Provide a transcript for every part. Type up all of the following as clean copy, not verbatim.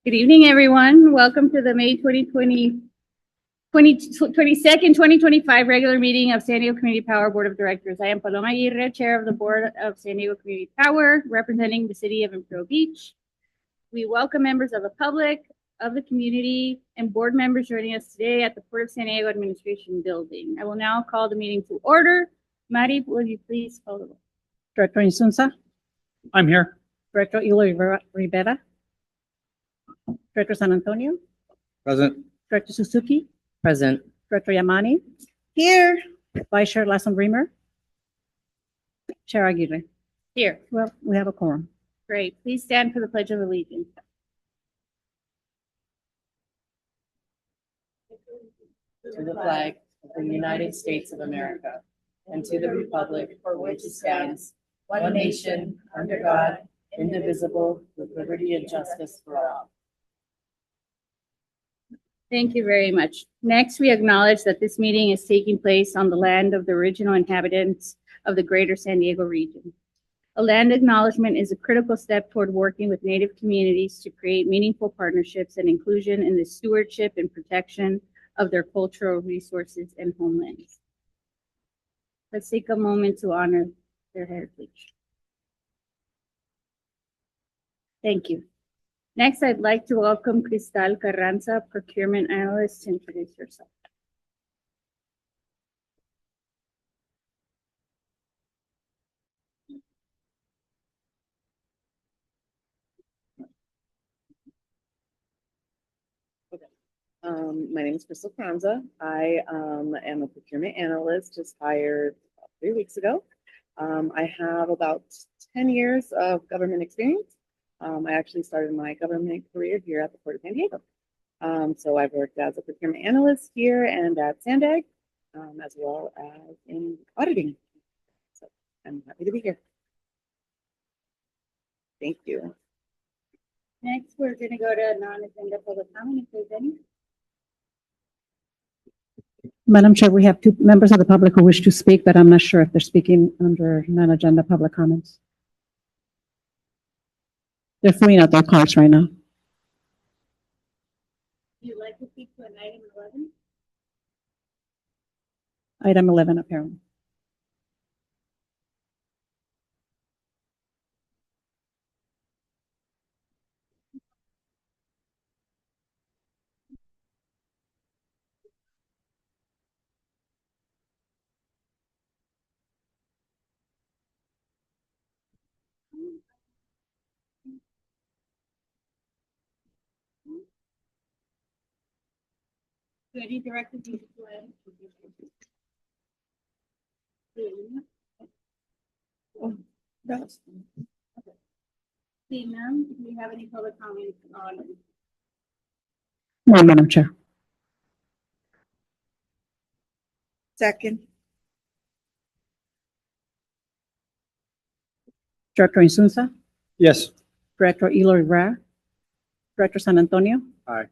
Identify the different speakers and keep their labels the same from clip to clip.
Speaker 1: Good evening, everyone. Welcome to the May 2025 regular meeting of San Diego Community Power Board of Directors. I am Paloma Aguirre, Chair of the Board of San Diego Community Power, representing the city of Imperial Beach. We welcome members of the public, of the community, and board members joining us today at the Port of San Diego Administration Building. I will now call the meeting to order. Mari, will you please call the roll?
Speaker 2: Director Insunza,
Speaker 3: I'm here.
Speaker 2: Director Eloy Rivera, Director San Antonio,
Speaker 3: Present.
Speaker 2: Director Suzuki,
Speaker 4: Present.
Speaker 2: Director Yamani,
Speaker 1: Here.
Speaker 2: Vice Chair Lassen Bremer, Chair Aguirre.
Speaker 1: Here.
Speaker 2: Well, we have a quorum.
Speaker 1: Great. Please stand for the Pledge of Allegiance.
Speaker 4: To the flag of the United States of America and to the republic for which it stands, one nation, under God, indivisible, with liberty and justice for all.
Speaker 1: Thank you very much. Next, we acknowledge that this meeting is taking place on the land of the original inhabitants of the greater San Diego region. A land acknowledgement is a critical step toward working with Native communities to create meaningful partnerships and inclusion in the stewardship and protection of their cultural resources and homelands. Let's take a moment to honor their heritage. Thank you. Next, I'd like to welcome Cristal Carranza, Procurement Analyst, to introduce herself.
Speaker 5: My name is Crystal Carranza. I am a procurement analyst, just hired about 3 weeks ago. I have about 10 years of government experience. I actually started my government career here at the Port of San Diego. So I've worked as a procurement analyst here and at Sandag, as well as in auditing. So I'm happy to be here. Thank you.
Speaker 1: Next, we're going to go to non-agenda public comment, if there's any.
Speaker 2: Madam Chair, we have two members of the public who wish to speak, but I'm not sure if they're speaking under non-agenda public comments. They're filling out their cards right now.
Speaker 1: You'd like to speak to an item 11?
Speaker 2: Item 11, apparently.
Speaker 1: Do any directors need to add? Seeing none, do we have any public comments on?
Speaker 2: No, Madam Chair.
Speaker 5: Second.
Speaker 2: Director Insunza,
Speaker 3: Yes.
Speaker 2: Director Eloy Rivera, Director San Antonio,
Speaker 3: Aye.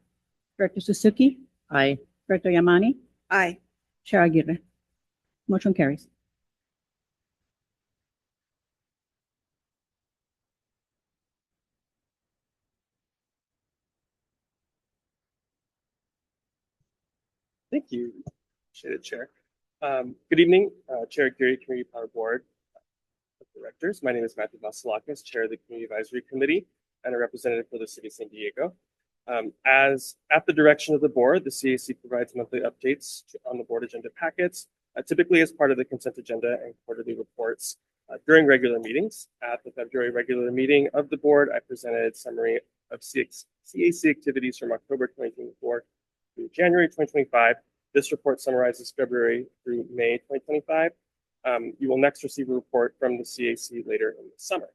Speaker 2: Director Suzuki,
Speaker 4: Aye.
Speaker 2: Director Yamani,
Speaker 5: Aye.
Speaker 2: Chair Aguirre. Motion carries.
Speaker 6: Thank you. Appreciate it, Chair. Good evening, Chair Aguirre, Community Power Board of Directors. My name is Matthew Vasilakis, Chair of the Community Advisory Committee and a representative for the City of San Diego. As at the direction of the board, the CAC provides monthly updates on the board agenda packets, typically as part of the consent agenda and quarterly reports during regular meetings. At the February regular meeting of the board, I presented a summary of CAC activities from October 2024 through January 2025. This report summarizes February through May 2025. You will next receive a report from the CAC later in the summer.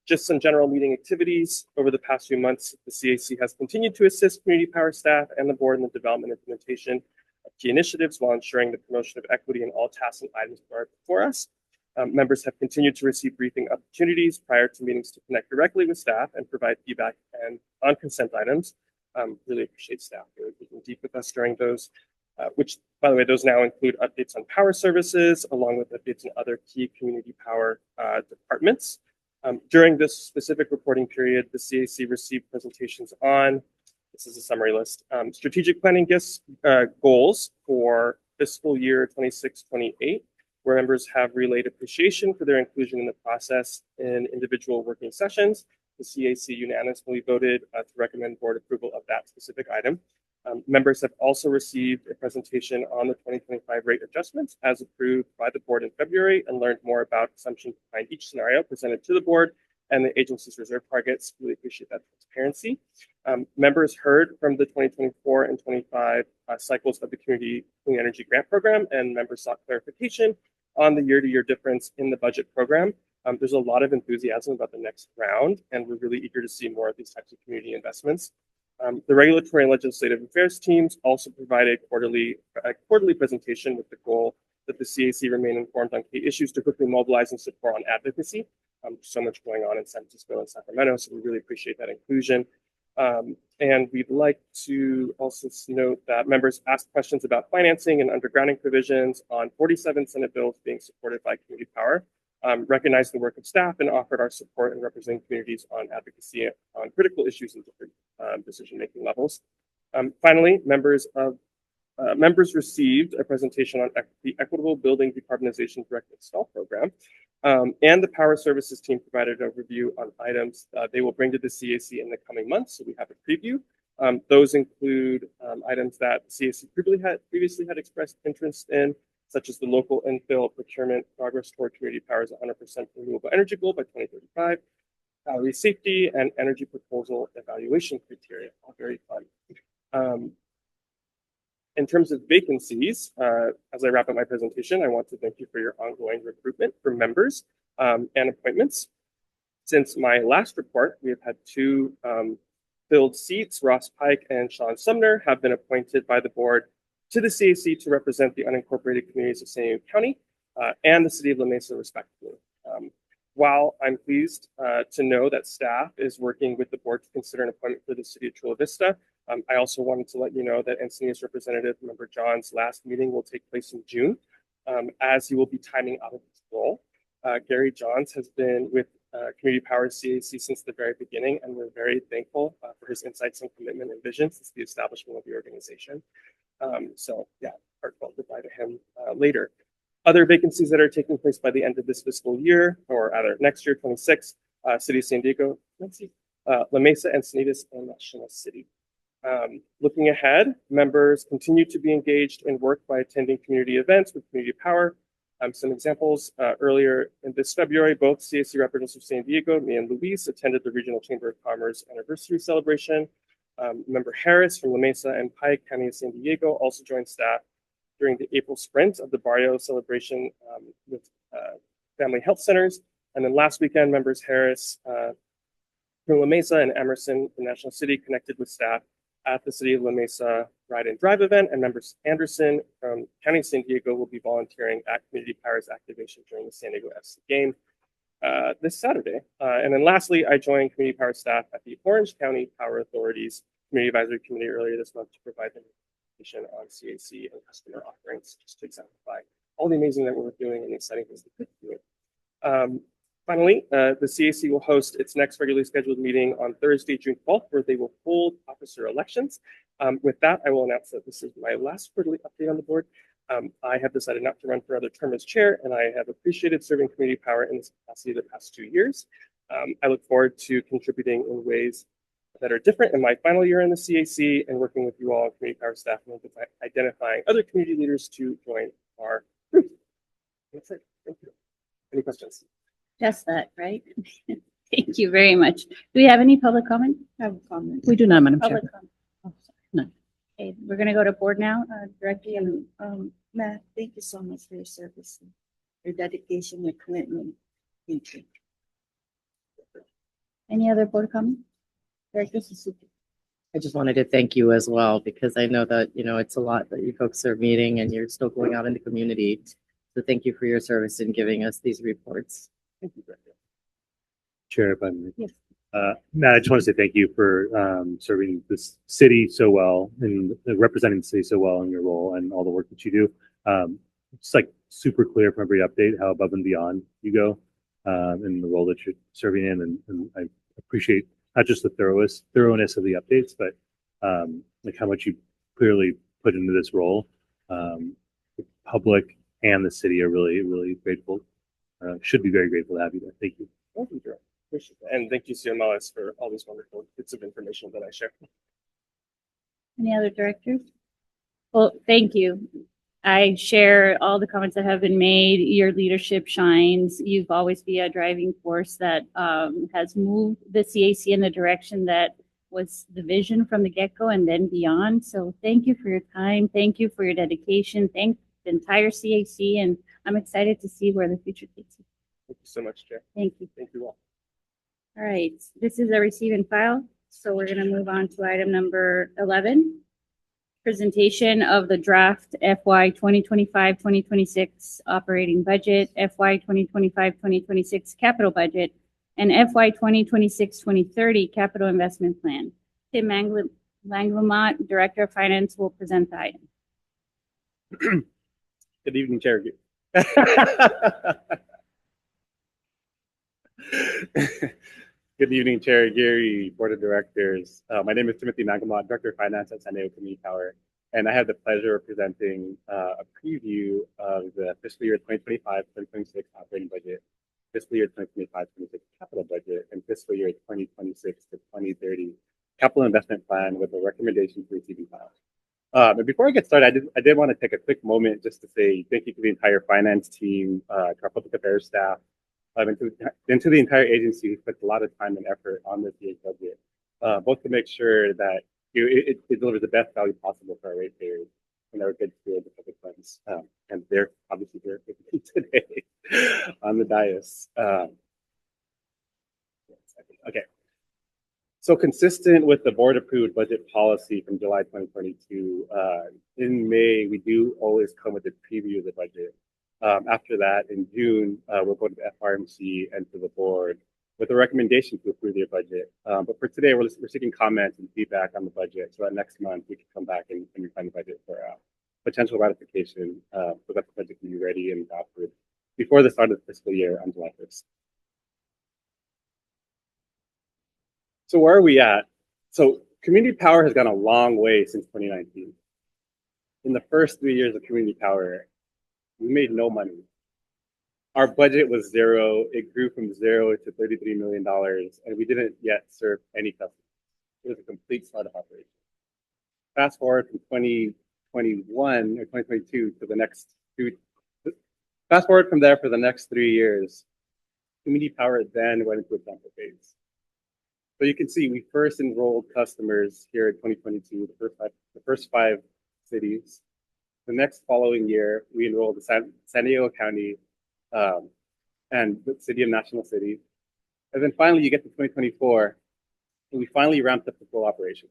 Speaker 6: Just some general meeting activities. Over the past few months, the CAC has continued to assist community power staff and the board in the development and implementation of key initiatives while ensuring the promotion of equity in all tasks and items before us. Members have continued to receive briefing opportunities prior to meetings to connect directly with staff and provide feedback and on consent items. Really appreciate staff really digging deep with us during those, which, by the way, those now include updates on power services, along with updates on other key community power departments. During this specific reporting period, the CAC received presentations on, this is a summary list, strategic planning goals for fiscal year 26-28, where members have relayed appreciation for their inclusion in the process in individual working sessions. The CAC unanimously voted to recommend board approval of that specific item. Members have also received a presentation on the 2025 rate adjustments as approved by the board in February and learned more about assumptions behind each scenario presented to the board and the agency's reserve targets. Really appreciate that transparency. Members heard from the 2024 and 25 cycles of the Community Clean Energy Grant Program, and members sought clarification on the year-to-year difference in the budget program. There's a lot of enthusiasm about the next round, and we're really eager to see more of these types of community investments. The regulatory and legislative affairs teams also provided a quarterly presentation with the goal that the CAC remain informed on key issues to quickly mobilize and support on advocacy. So much going on in San Francisco and Sacramento, so we really appreciate that inclusion. And we'd like to also note that members asked questions about financing and undergrounding provisions on 47 Senate bills being supported by Community Power, recognized the work of staff, and offered our support in representing communities on advocacy on critical issues in different decision-making levels. Finally, members received a presentation on the Equitable Building Decarbonization Direct Install Program, and the Power Services team provided a review on items they will bring to the CAC in the coming months, so we have a preview. Those include items that the CAC previously had expressed interest in, such as the local infill procurement progress toward Community Power's 100% renewable energy goal by 2035, battery safety, and energy proposal evaluation criteria. All very fun. In terms of vacancies, as I wrap up my presentation, I want to thank you for your ongoing recruitment for members and appointments. Since my last report, we have had two filled seats. Ross Pike and Sean Sumner have been appointed by the board to the CAC to represent the unincorporated communities of San Diego County and the city of La Mesa, respectively. While I'm pleased to know that staff is working with the board to consider an appointment for the city of Chula Vista, I also wanted to let you know that Encinitas Representative Member John's last meeting will take place in June, as he will be timing out of his role. Gary Johns has been with Community Power CAC since the very beginning, and we're very thankful for his insights and commitment and vision since the establishment of the organization. So yeah, heartfelt goodbye to him later. Other vacancies that are taking place by the end of this fiscal year, or rather next year, 26, City of San Diego, La Mesa, Encinitas, and National City. Looking ahead, members continue to be engaged in work by attending community events with Community Power. Some examples, earlier in this February, both CAC representatives of San Diego, me and Luis, attended the Regional Chamber of Commerce anniversary celebration. Member Harris from La Mesa and Pike County of San Diego also joined staff during the April sprint of the Barrio celebration with family health centers. And then last weekend, members Harris from La Mesa and Emerson from National City connected with staff at the City of La Mesa Ride and Drive event, and members Anderson from County of San Diego will be volunteering at Community Power's activation during the San Diego FC game this Saturday. And then lastly, I joined Community Power staff at the Orange County Power Authority's Community Advisory Committee earlier this month to provide them information on CAC and customer offerings, just to exemplify all the amazing that we're doing and the exciting things that we're doing. Finally, the CAC will host its next regularly scheduled meeting on Thursday, June 12th, where they will hold officer elections. With that, I will announce that this is my last quarterly update on the board. I have decided not to run for another term as chair, and I have appreciated serving Community Power in this capacity the past 2 years. I look forward to contributing in ways that are different in my final year in the CAC and working with you all, Community Power staff, and identifying other community leaders to join our group. That's it. Thank you. Any questions?
Speaker 1: Just that, right? Thank you very much. Do we have any public comment?
Speaker 2: I have a comment. We do not, Madam Chair.
Speaker 1: Public comment.
Speaker 2: Oh, sorry. No.
Speaker 1: Okay, we're going to go to board now. Director,
Speaker 7: Matt, thank you so much for your service, your dedication, your commitment. Thank you.
Speaker 1: any other board comment? Director Suzuki.
Speaker 4: I just wanted to thank you as well, because I know that, it's a lot that you folks are meeting and you're still going out in the community. So thank you for your service in giving us these reports.
Speaker 6: Thank you, Director.
Speaker 8: Chair, if I may.
Speaker 1: Yes.
Speaker 8: Matt, I just want to say thank you for serving this city so well and representing the city so well in your role and all the work that you do. It's like super clear from every update how above and beyond you go. in the role that you're serving in, and I appreciate not just the thoroughness of the updates, but like how much you clearly put into this role. The public and the city are really, really grateful. Should be very grateful to have you there. Thank you.
Speaker 6: Thank you, Drew. Appreciate that. And thank you, CMLS, for all these wonderful bits of information that I share.
Speaker 1: Any other directors? Well, thank you. I share all the comments that have been made. Your leadership shines. You've always been a driving force that has moved the CAC in the direction that was the vision from the get-go and then beyond. So thank you for your time. Thank you for your dedication. Thank the entire CAC, and I'm excited to see where the future takes you.
Speaker 6: Thank you so much, Chair.
Speaker 1: Thank you.
Speaker 6: Thank you all.
Speaker 1: All right, this is a receive and file. So we're going to move on to item number 11. Presentation of the draft FY 2025-2026 operating budget, FY 2025-2026 capital budget, and FY 2026-2030 capital investment plan. Tim Langlamont, Director of Finance, will present the item.
Speaker 8: Good evening, Chair. Good evening, Chair Geary, Board of Directors. My name is Timothy Nagamont, Director of Finance at San Diego Community Power, and I have the pleasure of presenting a preview of the fiscal year 2025-2026 operating budget, fiscal year 2025-2026 capital budget, and fiscal year 2026 to 2030 capital investment plan with a recommendation to receive and file. But before I get started, I did want to take a quick moment just to say thank you to the entire finance team, to our public affairs staff, and to the entire agency who put a lot of time and effort on this year's budget, both to make sure that it delivers the best value possible for our ratepayers and our good stewards of public funds. And they're obviously here with me today on the dais. Okay. So consistent with the board-approved budget policy from July 2022, in May, we do always come with a preview of the budget. After that, in June, we'll go to the FRMC and to the board with a recommendation to approve their budget. But for today, we're seeking comments and feedback on the budget so that next month we can come back and refine the budget for potential ratification so that the budget can be ready and adopted before the start of the fiscal year on July 1st. So where are we at? So community power has gone a long way since 2019. In the first 3 years of community power, we made no money. Our budget was zero. It grew from zero to $33 million, and we didn't yet serve any customers. It was a complete startup operation. Fast forward from 2021 or 2022 to the next fast forward from there for the next 3 years, community power then went into a sample phase. So you can see we first enrolled customers here in 2022, the first five cities. The next following year, we enrolled the San Diego County and the City of National City. And then finally, you get to 2024, and we finally ramped up the full operation.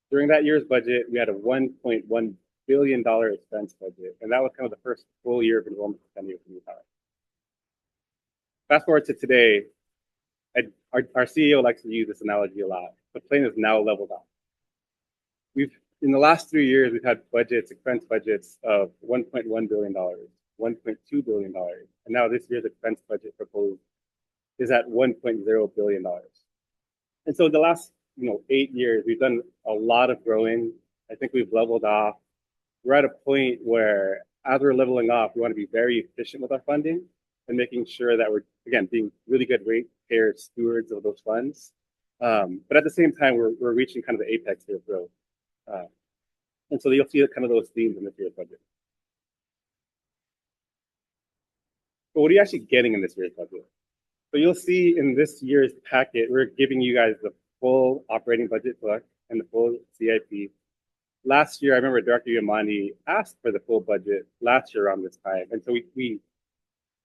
Speaker 8: During that year's budget, we had a $1.1 billion expense budget, and that was kind of the first full year of enrollment for San Diego Community Power. Fast forward to today, our CEO likes to use this analogy a lot. The plane is now leveled off. In the last 3 years, we've had expense budgets of $1.1 billion, $1.2 billion. And now this year's expense budget proposed is at $1.0 billion. And so the last 8 years, we've done a lot of growing. I think we've leveled off. We're at a point where as we're leveling off, we want to be very efficient with our funding and making sure that we're, again, being really good ratepayer stewards of those funds. But at the same time, we're reaching kind of the apex here of growth. And so you'll see kind of those themes in this year's budget. But what are you actually getting in this year's budget? So you'll see in this year's packet, we're giving you guys the full operating budget book and the full CIP. Last year, I remember Director Yamani asked for the full budget last year around this time. And so we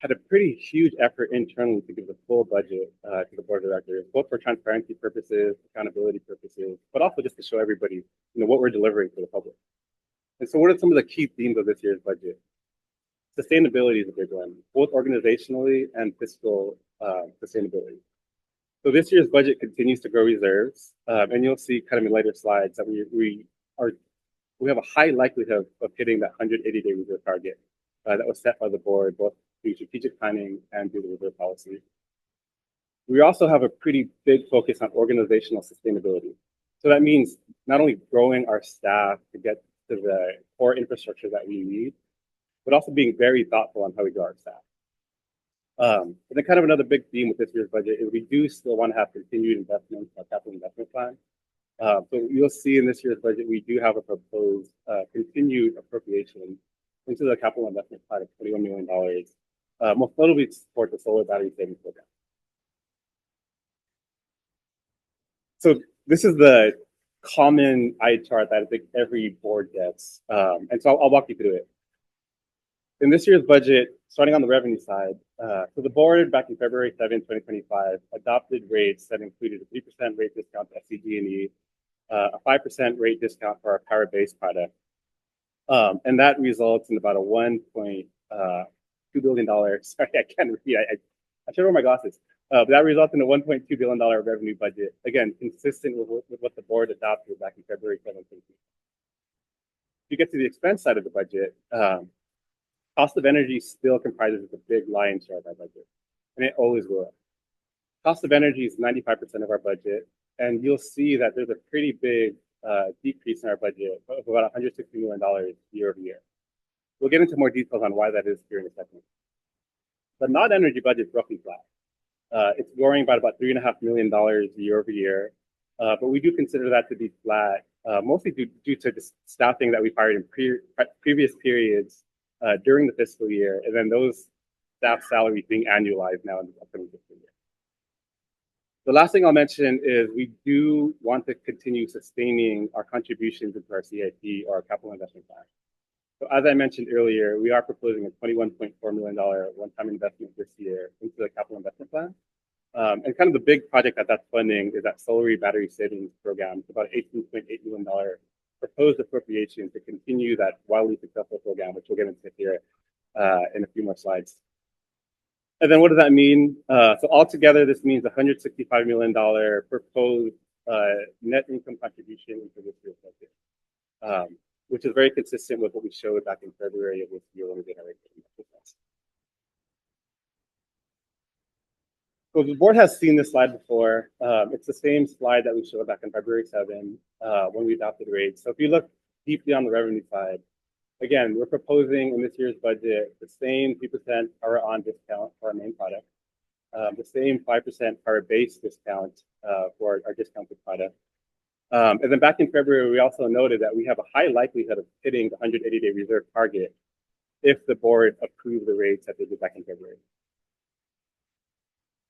Speaker 8: had a pretty huge effort internally to give the full budget to the board of directors, both for transparency purposes, accountability purposes, but also just to show everybody, what we're delivering for the public. And so what are some of the key themes of this year's budget? Sustainability is a big one, both organizationally and fiscal sustainability. So this year's budget continues to grow reserves, and you'll see kind of in later slides that we have a high likelihood of hitting that 180-day reserve target that was set by the board, both do strategic planning, and do the reserve policy. We also have a pretty big focus on organizational sustainability. So that means not only growing our staff to get to the core infrastructure that we need, but also being very thoughtful on how we grow our staff. And then kind of another big theme with this year's budget is we do still want to have continued investment, our capital investment plan. So you'll see in this year's budget, we do have a proposed continued appropriation into the capital investment plan of $21 million, most notably to support the solar battery savings program. So this is the common eye chart that I think every board gets. And so I'll walk you through it. In this year's budget, starting on the revenue side, so the board back in February 7, 2025, adopted rates that included a 3% rate discount to SCG&E, a 5% rate discount for our power-based product. And that results in about a $1.2 billion, sorry, I can't repeat, I should wear my glasses. But that results in a $1.2 billion revenue budget, again, consistent with what the board adopted back in February 7, 2025. If you get to the expense side of the budget, cost of energy still comprises the big lion's share of our budget, and it always will. Cost of energy is 95% of our budget, and you'll see that there's a pretty big decrease in our budget of about $160 million year over year. We'll get into more details on why that is here in a second. The non-energy budget is roughly flat. It's growing by about $3.5 million year over year, but we do consider that to be flat, mostly due to the staffing that we hired in previous periods during the fiscal year, and then those staff salaries being annualized now in the upcoming fiscal year. The last thing I'll mention is we do want to continue sustaining our contributions into our CIP or our capital investment plan. So as I mentioned earlier, we are proposing a $21.4 million one-time investment this year into the capital investment plan. And kind of the big project that's funding is that solar battery savings program. It's about $18.8 million proposed appropriation to continue that wildly successful program, which we'll get into here in a few more slides. And then what does that mean? So altogether, this means $165 million proposed net income contribution into this year's budget, which is very consistent with what we showed back in February of this year when we did our rate business. So the board has seen this slide before. It's the same slide that we showed back on February 7 when we adopted rates. So if you look deeply on the revenue side, again, we're proposing in this year's budget the same 3% power on discount for our main product, the same 5% power base discount for our discounted product. And then back in February, we also noted that we have a high likelihood of hitting the 180-day reserve target if the board approved the rates that they did back in February.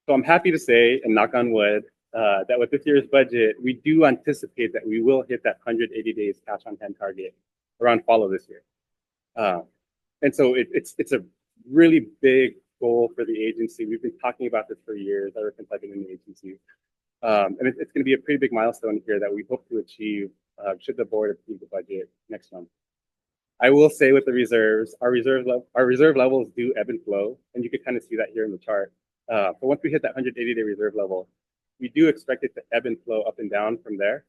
Speaker 8: So I'm happy to say, and knock on wood, that with this year's budget, we do anticipate that we will hit that 180 days cash on hand target around fall of this year. And so it's a really big goal for the agency. We've been talking about this for years, ever since I've been in the agency. And it's going to be a pretty big milestone here that we hope to achieve should the board approve the budget next month. I will say with the reserves, our reserve levels do ebb and flow, and you can kind of see that here in the chart. But once we hit that 180-day reserve level, we do expect it to ebb and flow up and down from there.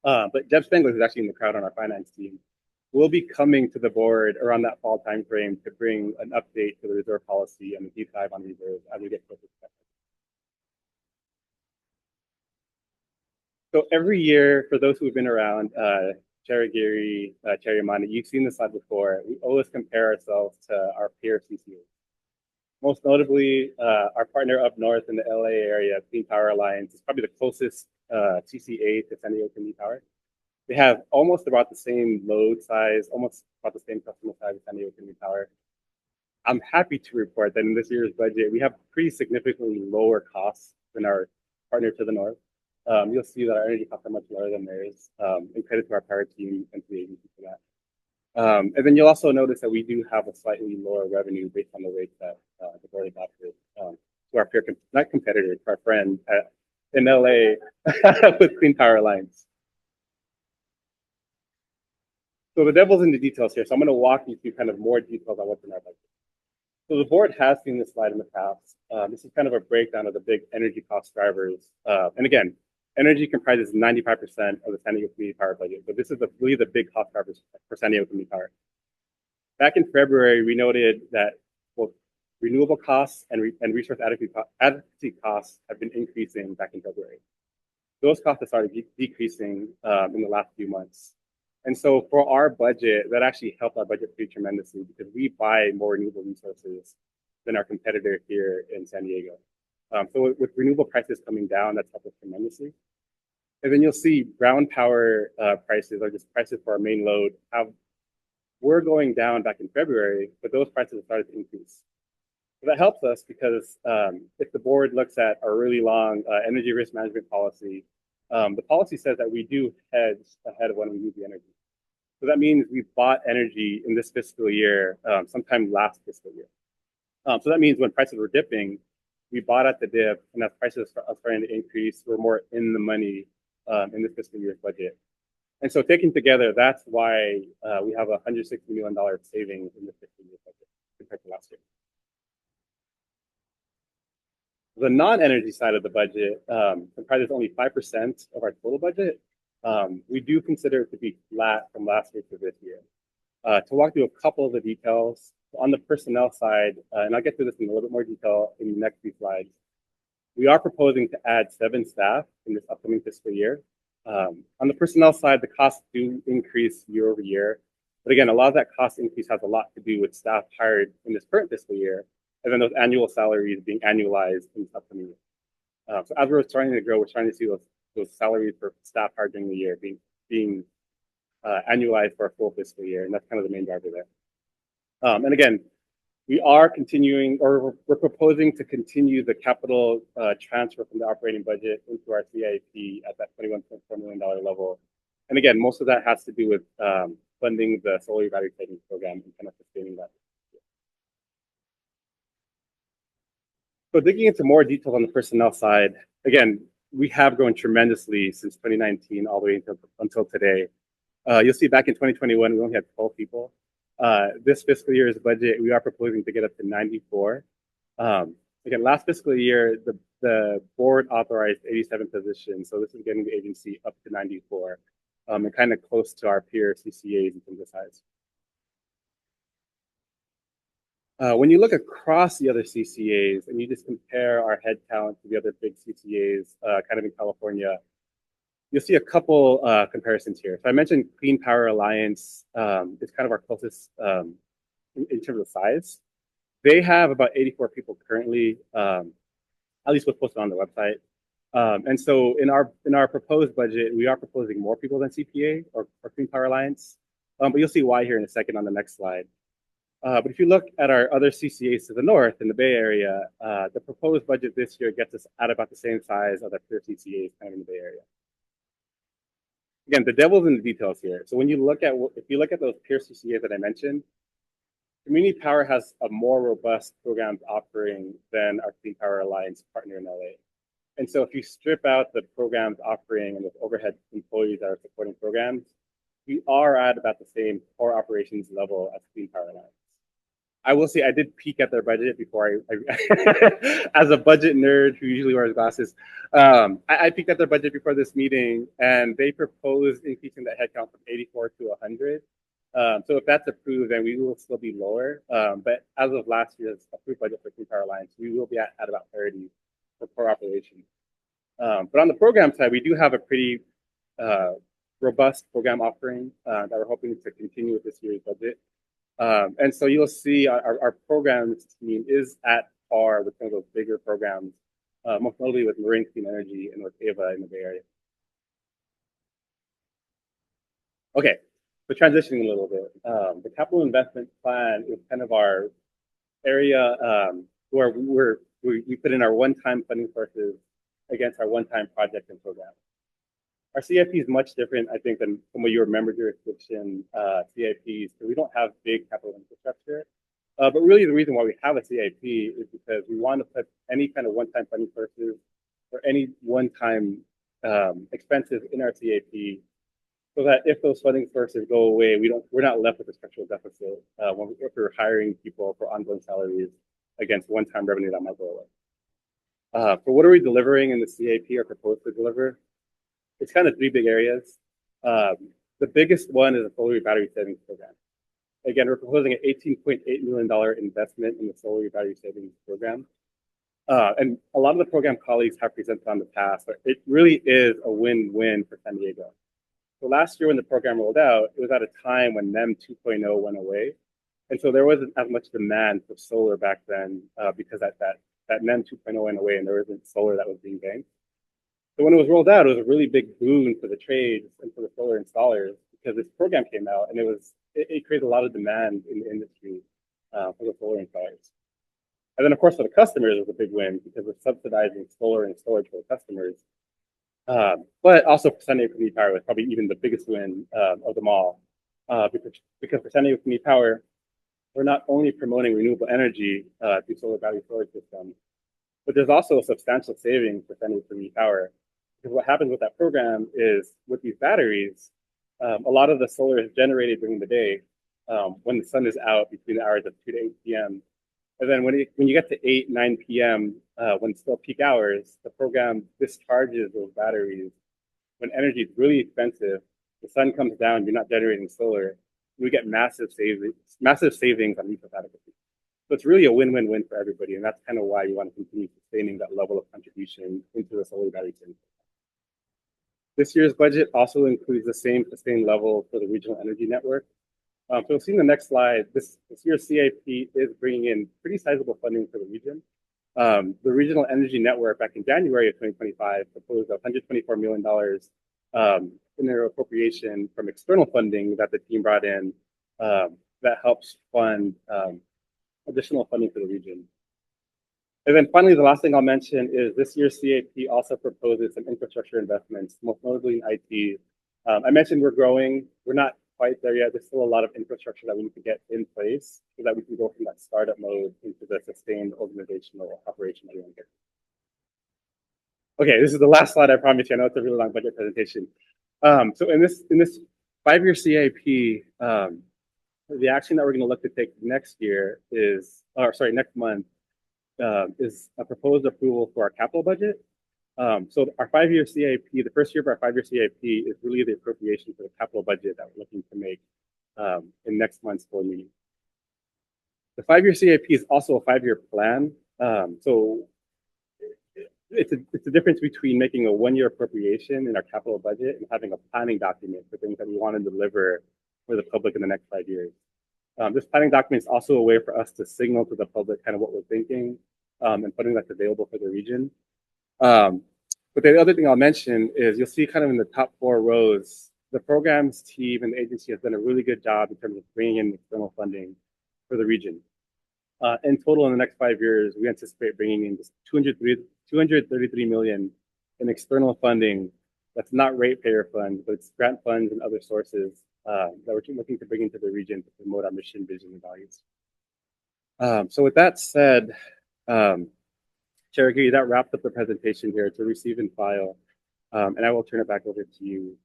Speaker 8: But Deb Spengler, who's actually in the crowd on our finance team, will be coming to the board around that fall timeframe to bring an update to the reserve policy and a deep dive on reserves as we get closer to that. So every year, for those who have been around, Chair Geary, Chair Yamani, you've seen this slide before. We always compare ourselves to our peer CCAs. Most notably, our partner up north in the LA area, Clean Power Alliance, is probably the closest CCA to San Diego Community Power. They have almost about the same load size, almost about the same customer size as San Diego Community Power. I'm happy to report that in this year's budget, we have pretty significantly lower costs than our partner to the north. You'll see that our energy costs are much lower than theirs, and credit to our power team and to the agency for that. And then you'll also notice that we do have a slightly lower revenue based on the rates that the board adopted to our peer, not competitor, to our friend in LA with Clean Power Alliance. So the devil's in the details here. So I'm going to walk you through kind of more details on what's in our budget. So the board has seen this slide in the past. This is kind of a breakdown of the big energy cost drivers. And again, energy comprises 95% of the San Diego Community Power budget, but this is really the big cost drivers for San Diego Community Power. Back in February, we noted that, well, renewable costs and resource adequacy costs have been increasing back in February. Those costs have started decreasing in the last few months. And so for our budget, that actually helped our budget pretty tremendously because we buy more renewable resources than our competitor here in San Diego. So with renewable prices coming down, that's helped us tremendously. And then you'll see brown power prices, or just prices for our main load, were going down back in February, but those prices have started to increase. So that helps us because if the board looks at our really long energy risk management policy, the policy says that we do hedge ahead of when we use the energy. So that means we bought energy in this fiscal year, sometime last fiscal year. So that means when prices were dipping, we bought at the dip, and as prices are starting to increase, we're more in the money in this fiscal year's budget. And so taken together, that's why we have a $160 million savings in this fiscal year budget compared to last year. The non-energy side of the budget comprises only 5% of our total budget. We do consider it to be flat from last year to this year. To walk through a couple of the details, on the personnel side, and I'll get to this in a little bit more detail in the next few slides, we are proposing to add 7 staff in this upcoming fiscal year. On the personnel side, the costs do increase year over year. But again, a lot of that cost increase has a lot to do with staff hired in this current fiscal year, and then those annual salaries being annualized in this upcoming year. So as we're starting to grow, we're starting to see those salaries for staff hired during the year being annualized for a full fiscal year, and that's kind of the main driver there. And again, we are continuing, or we're proposing to continue the capital transfer from the operating budget into our CIP at that $21.4 million level. And again, most of that has to do with funding the solar battery savings program and kind of sustaining that. So digging into more details on the personnel side, again, we have grown tremendously since 2019 all the way until today. You'll see back in 2021, we only had 12 people. This fiscal year's budget, we are proposing to get up to 94. Again, last fiscal year, the board authorized 87 positions, so this is getting the agency up to 94, and kind of close to our peer CCAs in terms of size. When you look across the other CCAs and you just compare our headcount to the other big CCAs, kind of in California, you'll see a couple comparisons here. So I mentioned Clean Power Alliance is kind of our closest in terms of size. They have about 84 people currently, at least what's posted on the website. And so in our proposed budget, we are proposing more people than CPA or Clean Power Alliance. But you'll see why here in a second on the next slide. But if you look at our other CCAs to the north in the Bay Area, the proposed budget this year gets us at about the same size of the peer CCAs kind of in the Bay Area. Again, the devil's in the details here. So when you look at, if you look at those peer CCAs that I mentioned, Community Power has a more robust programs offering than our Clean Power Alliance partner in LA. And so if you strip out the programs offering and the overhead employees that are supporting programs, we are at about the same core operations level as Clean Power Alliance. I will say I did peek at their budget before as a budget nerd who usually wears glasses, I peeked at their budget before this meeting, and they proposed increasing that headcount from 84 to 100. So if that's approved, then we will still be lower. But as of last year's approved budget for Clean Power Alliance, we will be at about 30 for core operations. But on the program side, we do have a pretty robust program offering that we're hoping to continue with this year's budget. And so you'll see our programs team is at par with some of those bigger programs, most notably with Marine Clean Energy and with AVA in the Bay Area. Okay, so transitioning a little bit. The capital investment plan is kind of our area where we put in our one-time funding sources against our one-time project and program. Our CIP is much different, I think, than some of your member jurisdiction CIPs, because we don't have big capital infrastructure. But really the reason why we have a CIP is because we want to put any kind of one-time funding sources or any one-time expenses in our CIP so that if those funding sources go away, we're not left with a structural deficit if we're hiring people for ongoing salaries against one-time revenue that might go away. For what are we delivering in the CIP or proposed to deliver? It's kind of 3 big areas. The biggest one is a solar battery savings program. Again, we're proposing an $18.8 million investment in the solar battery savings program. And a lot of the program colleagues have presented on the past, but it really is a win-win for San Diego. So last year when the program rolled out, it was at a time when NEM 2.0 went away. And so there wasn't as much demand for solar back then because that NEM 2.0 went away and there wasn't solar that was being banked. So when it was rolled out, it was a really big boon for the trades and for the solar installers because this program came out and it created a lot of demand in the industry for the solar installers. And then, of course, for the customers, it was a big win because we're subsidizing solar and storage for the customers. But also for San Diego Community Power was probably even the biggest win of them all. Because for San Diego Community Power, we're not only promoting renewable energy through solar battery storage systems, but there's also a substantial savings for San Diego Community Power. Because what happens with that program is with these batteries, a lot of the solar is generated during the day when the sun is out between the hours of 2 to 8 p.m. And then when you get to 8, 9 p.m., when it's still peak hours, the program discharges those batteries. When energy is really expensive, the sun comes down, you're not generating solar, we get massive savings on resource adequacy. So it's really a win-win-win for everybody, and that's kind of why you want to continue sustaining that level of contribution into the solar battery system. This year's budget also includes the same sustained level for the regional energy network. So you'll see in the next slide, this year's CIP is bringing in pretty sizable funding for the region. The regional energy network back in January of 2025 proposed $124 million in their appropriation from external funding that the team brought in that helps fund additional funding for the region. And then finally, the last thing I'll mention is this year's CIP also proposes some infrastructure investments, most notably in IT. I mentioned we're growing. We're not quite there yet. There's still a lot of infrastructure that we need to get in place so that we can go from that startup mode into the sustained organizational operation that we want to get. Okay, this is the last slide, I promise you. I know it's a really long budget presentation. So in this 5-year CIP, the action that we're going to look to take next month is a proposed approval for our capital budget. So our 5-year CIP, the first year of our 5-year CIP is really the appropriation for the capital budget that we're looking to make in next month's board meeting. The 5-year CIP is also a 5-year plan. So it's a difference between making a 1-year appropriation in our capital budget and having a planning document for things that we want to deliver for the public in the next 5 years. This planning document is also a way for us to signal to the public kind of what we're thinking and putting that's available for the region. But the other thing I'll mention is you'll see kind of in the top 4 rows, the programs team and the agency has done a really good job in terms of bringing in external funding for the region. In total, in the next 5 years, we anticipate bringing in just $233 million in external funding. That's not ratepayer funds, but it's grant funds and other sources that we're looking to bring into the region to promote our mission, vision, and values. So with that said, Chair Aguirre, that wraps up the presentation here to receive and file, and I will turn it back over to you.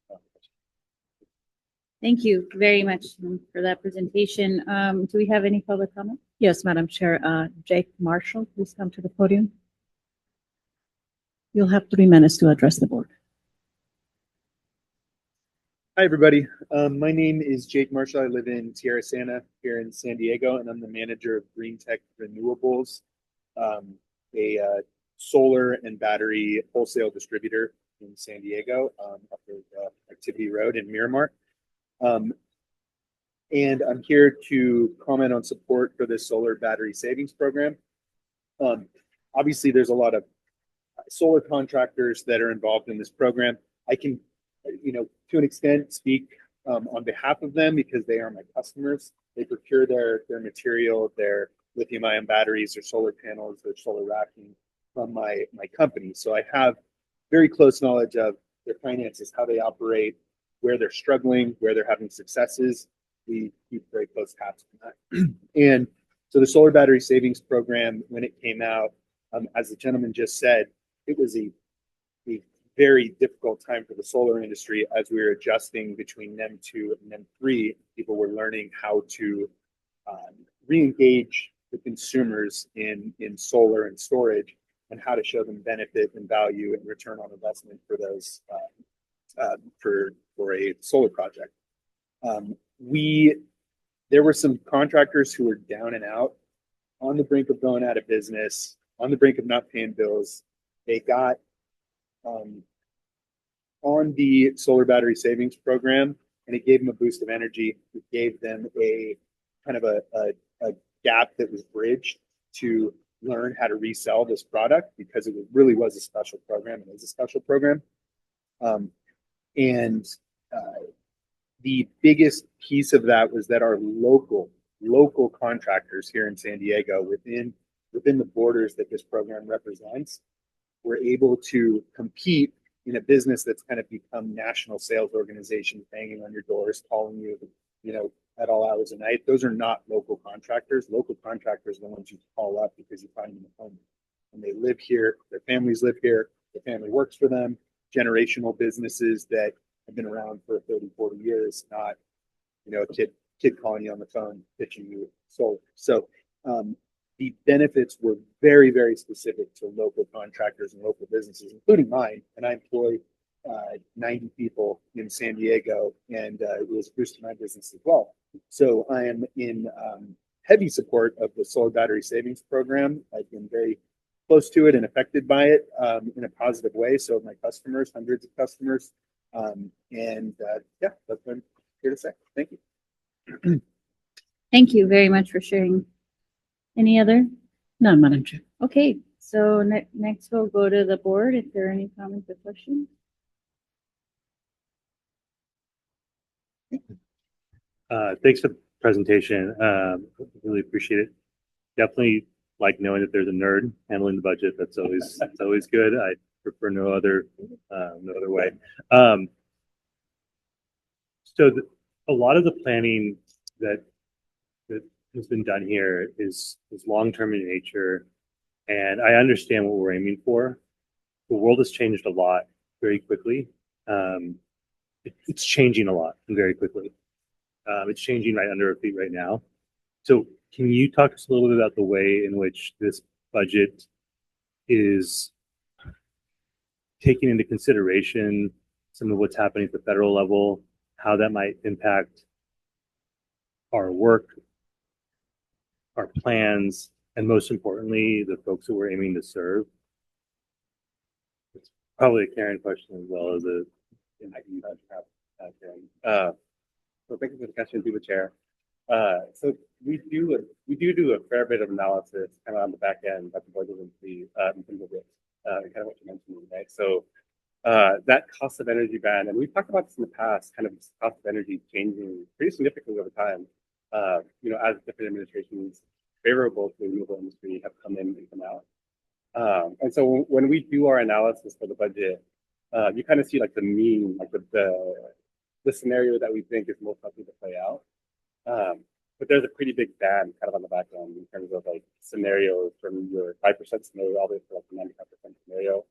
Speaker 1: Thank you very much for that presentation. Do we have any public comment?
Speaker 2: Yes, Madam Chair. Jake Marshall, please come to the podium. You'll have 3 minutes to address the board.
Speaker 9: Hi, everybody. My name is Jake Marshall. I live in Tierra Santa here in San Diego, and I'm the manager of Green Tech Renewables, a solar and battery wholesale distributor in San Diego, up at Activity Road in Miramar. And I'm here to comment on support for this solar battery savings program. Obviously, there's a lot of solar contractors that are involved in this program. I can, to an extent, speak on behalf of them because they are my customers. They procure their material, their lithium-ion batteries, their solar panels, their solar racking from my company. So I have very close knowledge of their finances, how they operate, where they're struggling, where they're having successes. We keep very close tabs on that. And so the solar battery savings program, when it came out, as the gentleman just said, it was a very difficult time for the solar industry as we were adjusting between NEM 2 and NEM 3. People were learning how to re-engage the consumers in solar and storage and how to show them benefit and value and return on investment for those for a solar project. there were some contractors who were down and out, on the brink of going out of business, on the brink of not paying bills. They got on the solar battery savings program, and it gave them a boost of energy. It gave them a kind of a gap that was bridged to learn how to resell this product, because it really was a special program and is a special program. And the biggest piece of that was that our local contractors here in San Diego, within the borders that this program represents, were able to compete in a business that's kind of become national sales organizations banging on your doors, calling you, at all hours of night. Those are not local contractors. Local contractors are the ones you call up because you find them at home. And they live here, their families live here, their family works for them, generational businesses that have been around for 30, 40 years, not, a kid calling you on the phone, pitching you solar. So the benefits were very, very specific to local contractors and local businesses, including mine. And I employ 90 people in San Diego, and it was boosting my business as well. So I am in heavy support of the solar battery savings program. I've been very close to it and affected by it in a positive way. So my customers, hundreds of customers. Yeah, that's what I'm here to say. Thank you.
Speaker 1: Thank you very much for sharing. Any other?
Speaker 2: None, Madam Chair.
Speaker 1: Okay, so next we'll go to the board if there are any comments or questions.
Speaker 10: Thanks for the presentation. Really appreciate it. Definitely like knowing that there's a nerd handling the budget. That's always good. I prefer no other way. A lot of the planning that has been done here is long-term in nature, and I understand what we're aiming for. The world has changed a lot very quickly. It's changing a lot very quickly. It's changing right under our feet right now. So can you talk to us a little bit about the way in which this budget is taking into consideration some of what's happening at the federal level, how that might impact our work, our plans, and most importantly, the folks that we're aiming to serve? It's probably a Karen question as well as a.
Speaker 8: So thank you for the question, through the chair. So we do a fair bit of analysis kind of on the back end at the budget in terms of risk, and kind of what you mentioned, right? So that cost of energy band, and we've talked about this in the past, kind of cost of energy changing pretty significantly over time. As different administrations favorable to the renewable industry have come in and come out. And so when we do our analysis for the budget, you kind of see like the mean, like the scenario that we think is most likely to play out. But there's a pretty big band kind of on the back end in terms of like scenarios from your 5% scenario all the way to like the 95% scenario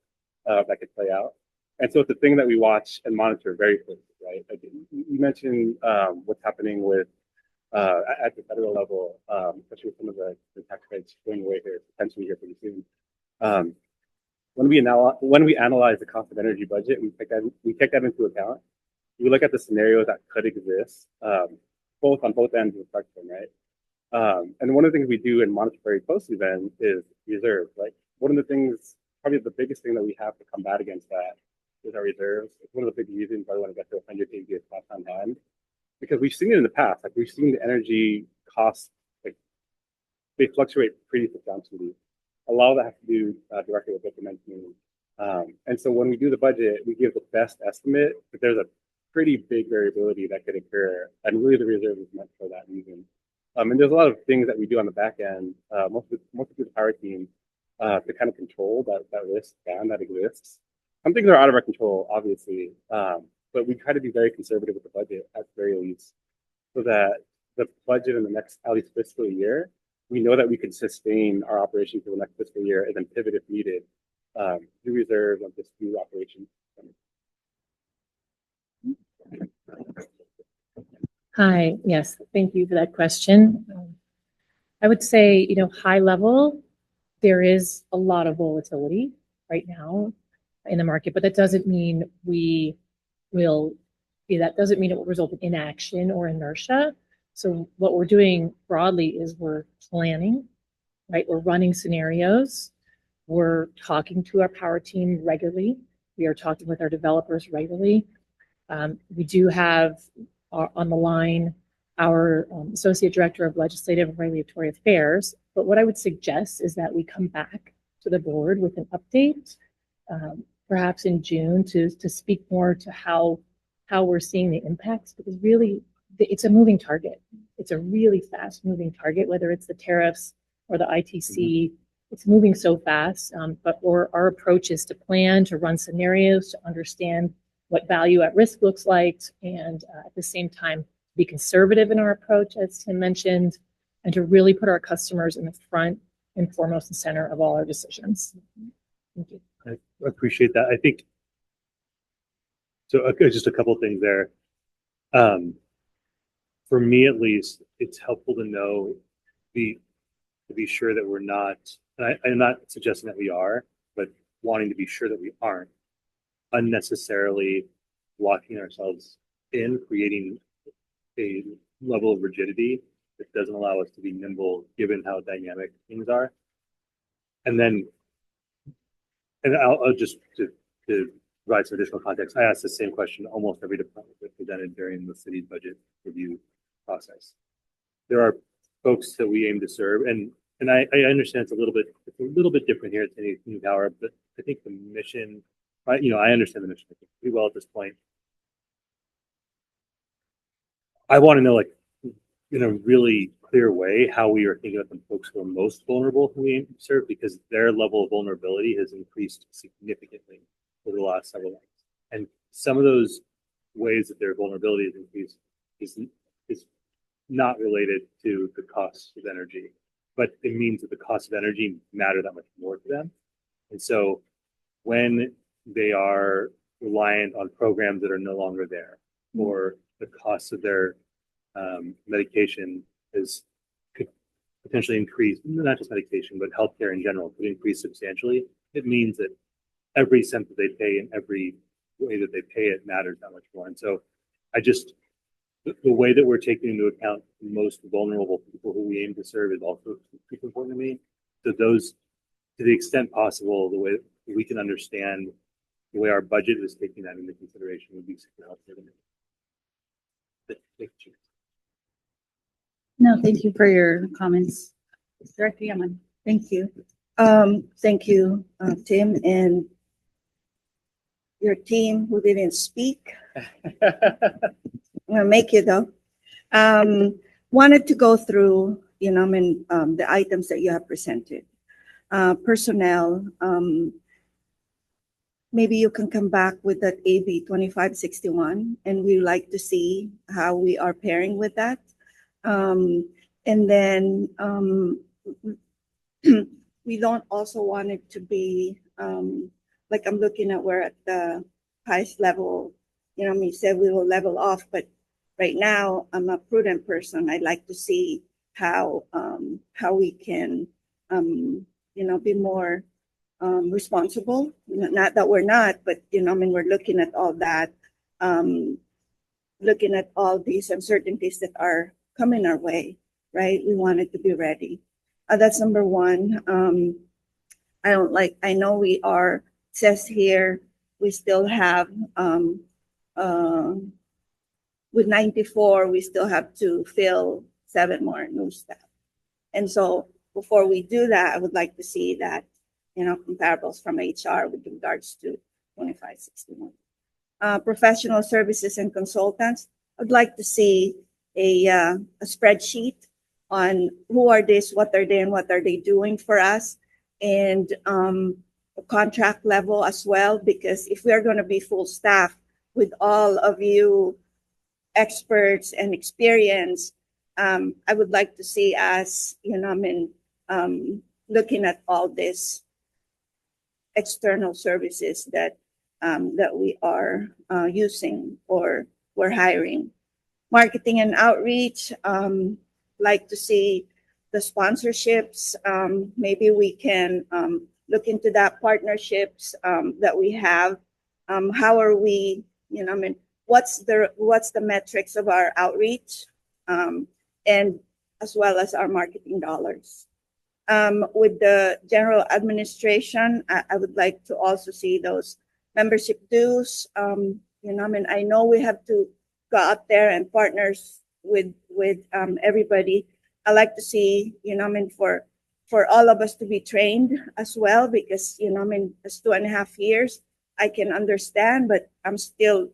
Speaker 8: that could play out. And so it's a thing that we watch and monitor very closely, right? Like you mentioned what's happening with at the federal level, especially with some of the tax credits going away here, potentially here pretty soon. When we analyze the cost of energy budget, we take that into account. We look at the scenarios that could exist, on both ends of the spectrum, right? And one of the things we do and monitor very closely then is reserves, right? One of the things, probably the biggest thing that we have to combat against that is our reserves. It's one of the big reasons why we want to get to 100 kVA cost on hand, because we've seen it in the past. Like we've seen the energy costs, like they fluctuate pretty substantially. A lot of that has to do directly with what you mentioned. And so when we do the budget, we give the best estimate, but there's a pretty big variability that could occur, and really the reserve is meant for that reason. And there's a lot of things that we do on the back end, mostly through the power team, to kind of control that risk band that exists. Some things are out of our control, obviously, but we try to be very conservative with the budget at the very least, so that the budget in the next, at least fiscal year, we know that we can sustain our operation for the next fiscal year and then pivot if needed, through reserve of this new operation.
Speaker 11: Hi, yes, thank you for that question. I would say, high level, there is a lot of volatility right now in the market, but that doesn't mean it will result in inaction or inertia. So what we're doing broadly is we're planning, right? We're running scenarios. We're talking to our power team regularly. We are talking with our developers regularly. We do have on the line our Associate Director of Legislative and Regulatory Affairs. But what I would suggest is that we come back to the board with an update, perhaps in June, to speak more to how we're seeing the impacts, because really it's a moving target. It's a really fast moving target, whether it's the tariffs or the ITC. It's moving so fast, but our approach is to plan, to run scenarios, to understand what value at risk looks like, and at the same time, be conservative in our approach, as Tim mentioned, and to really put our customers in the front and foremost and center of all our decisions. Thank you.
Speaker 10: I appreciate that. I think, so just a couple things there. For me, at least, it's helpful to know, to be sure that we're not, and I'm not suggesting that we are, but wanting to be sure that we aren't unnecessarily locking ourselves in, creating a level of rigidity that doesn't allow us to be nimble given how dynamic things are. And then, and I'll just to provide some additional context, I asked the same question almost every department that presented during the city's budget review process. There are folks that we aim to serve, and I understand it's a little bit different here at New Power, but I think the mission, I understand the mission pretty well at this point. I want to know, like, in a really clear way, how we are thinking about the folks who are most vulnerable who we aim to serve, because their level of vulnerability has increased significantly over the last several months. And some of those ways that their vulnerability has increased is not related to the cost of energy, but it means that the cost of energy matter that much more to them. And so when they are reliant on programs that are no longer there, or the cost of their medication could potentially increase, not just medication, but healthcare in general could increase substantially, it means that every cent that they pay and every way that they pay it matters that much more. And so the way that we're taking into account the most vulnerable people who we aim to serve is also super important to me. So those, to the extent possible, the way that we can understand the way our budget is taking that into consideration would be super helpful to me. Thank you.
Speaker 1: No, thank you for your comments. Director Yaman.
Speaker 7: Thank you. Thank you, Tim, and your team who didn't speak. I'm gonna make you though. Wanted to go through, the items that you have presented. Personnel, maybe you can come back with that AB 2561, and we like to see how we are pairing with that. And then we don't also want it to be like I'm looking at we're at the highest level. We said we will level off, but right now I'm a prudent person. I'd like to see how we can be more responsible. Not that we're not, but we're looking at all that, looking at all these uncertainties that are coming our way, right? We want it to be ready. That's number one. I know we are, says here, we still have, with 94, we still have to fill 7 more new staff. And so before we do that, I would like to see that, comparables from HR with regards to 2561. Professional services and consultants, I'd like to see a spreadsheet on who are this, what are they, and what are they doing for us, and a contract level as well, because if we are going to be full staff with all of you experts and experience, I would like to see us, looking at all this external services that we are using or we're hiring. Marketing and outreach, like to see the sponsorships. Maybe we can look into that, partnerships that we have. How are we, what's the metrics of our outreach? and as well as our marketing dollars. With the general administration, I would like to also see those membership dues. I know we have to go out there and partners with everybody. I like to see, for all of us to be trained as well, because, it's 2.5 years, I can understand, but I'm still,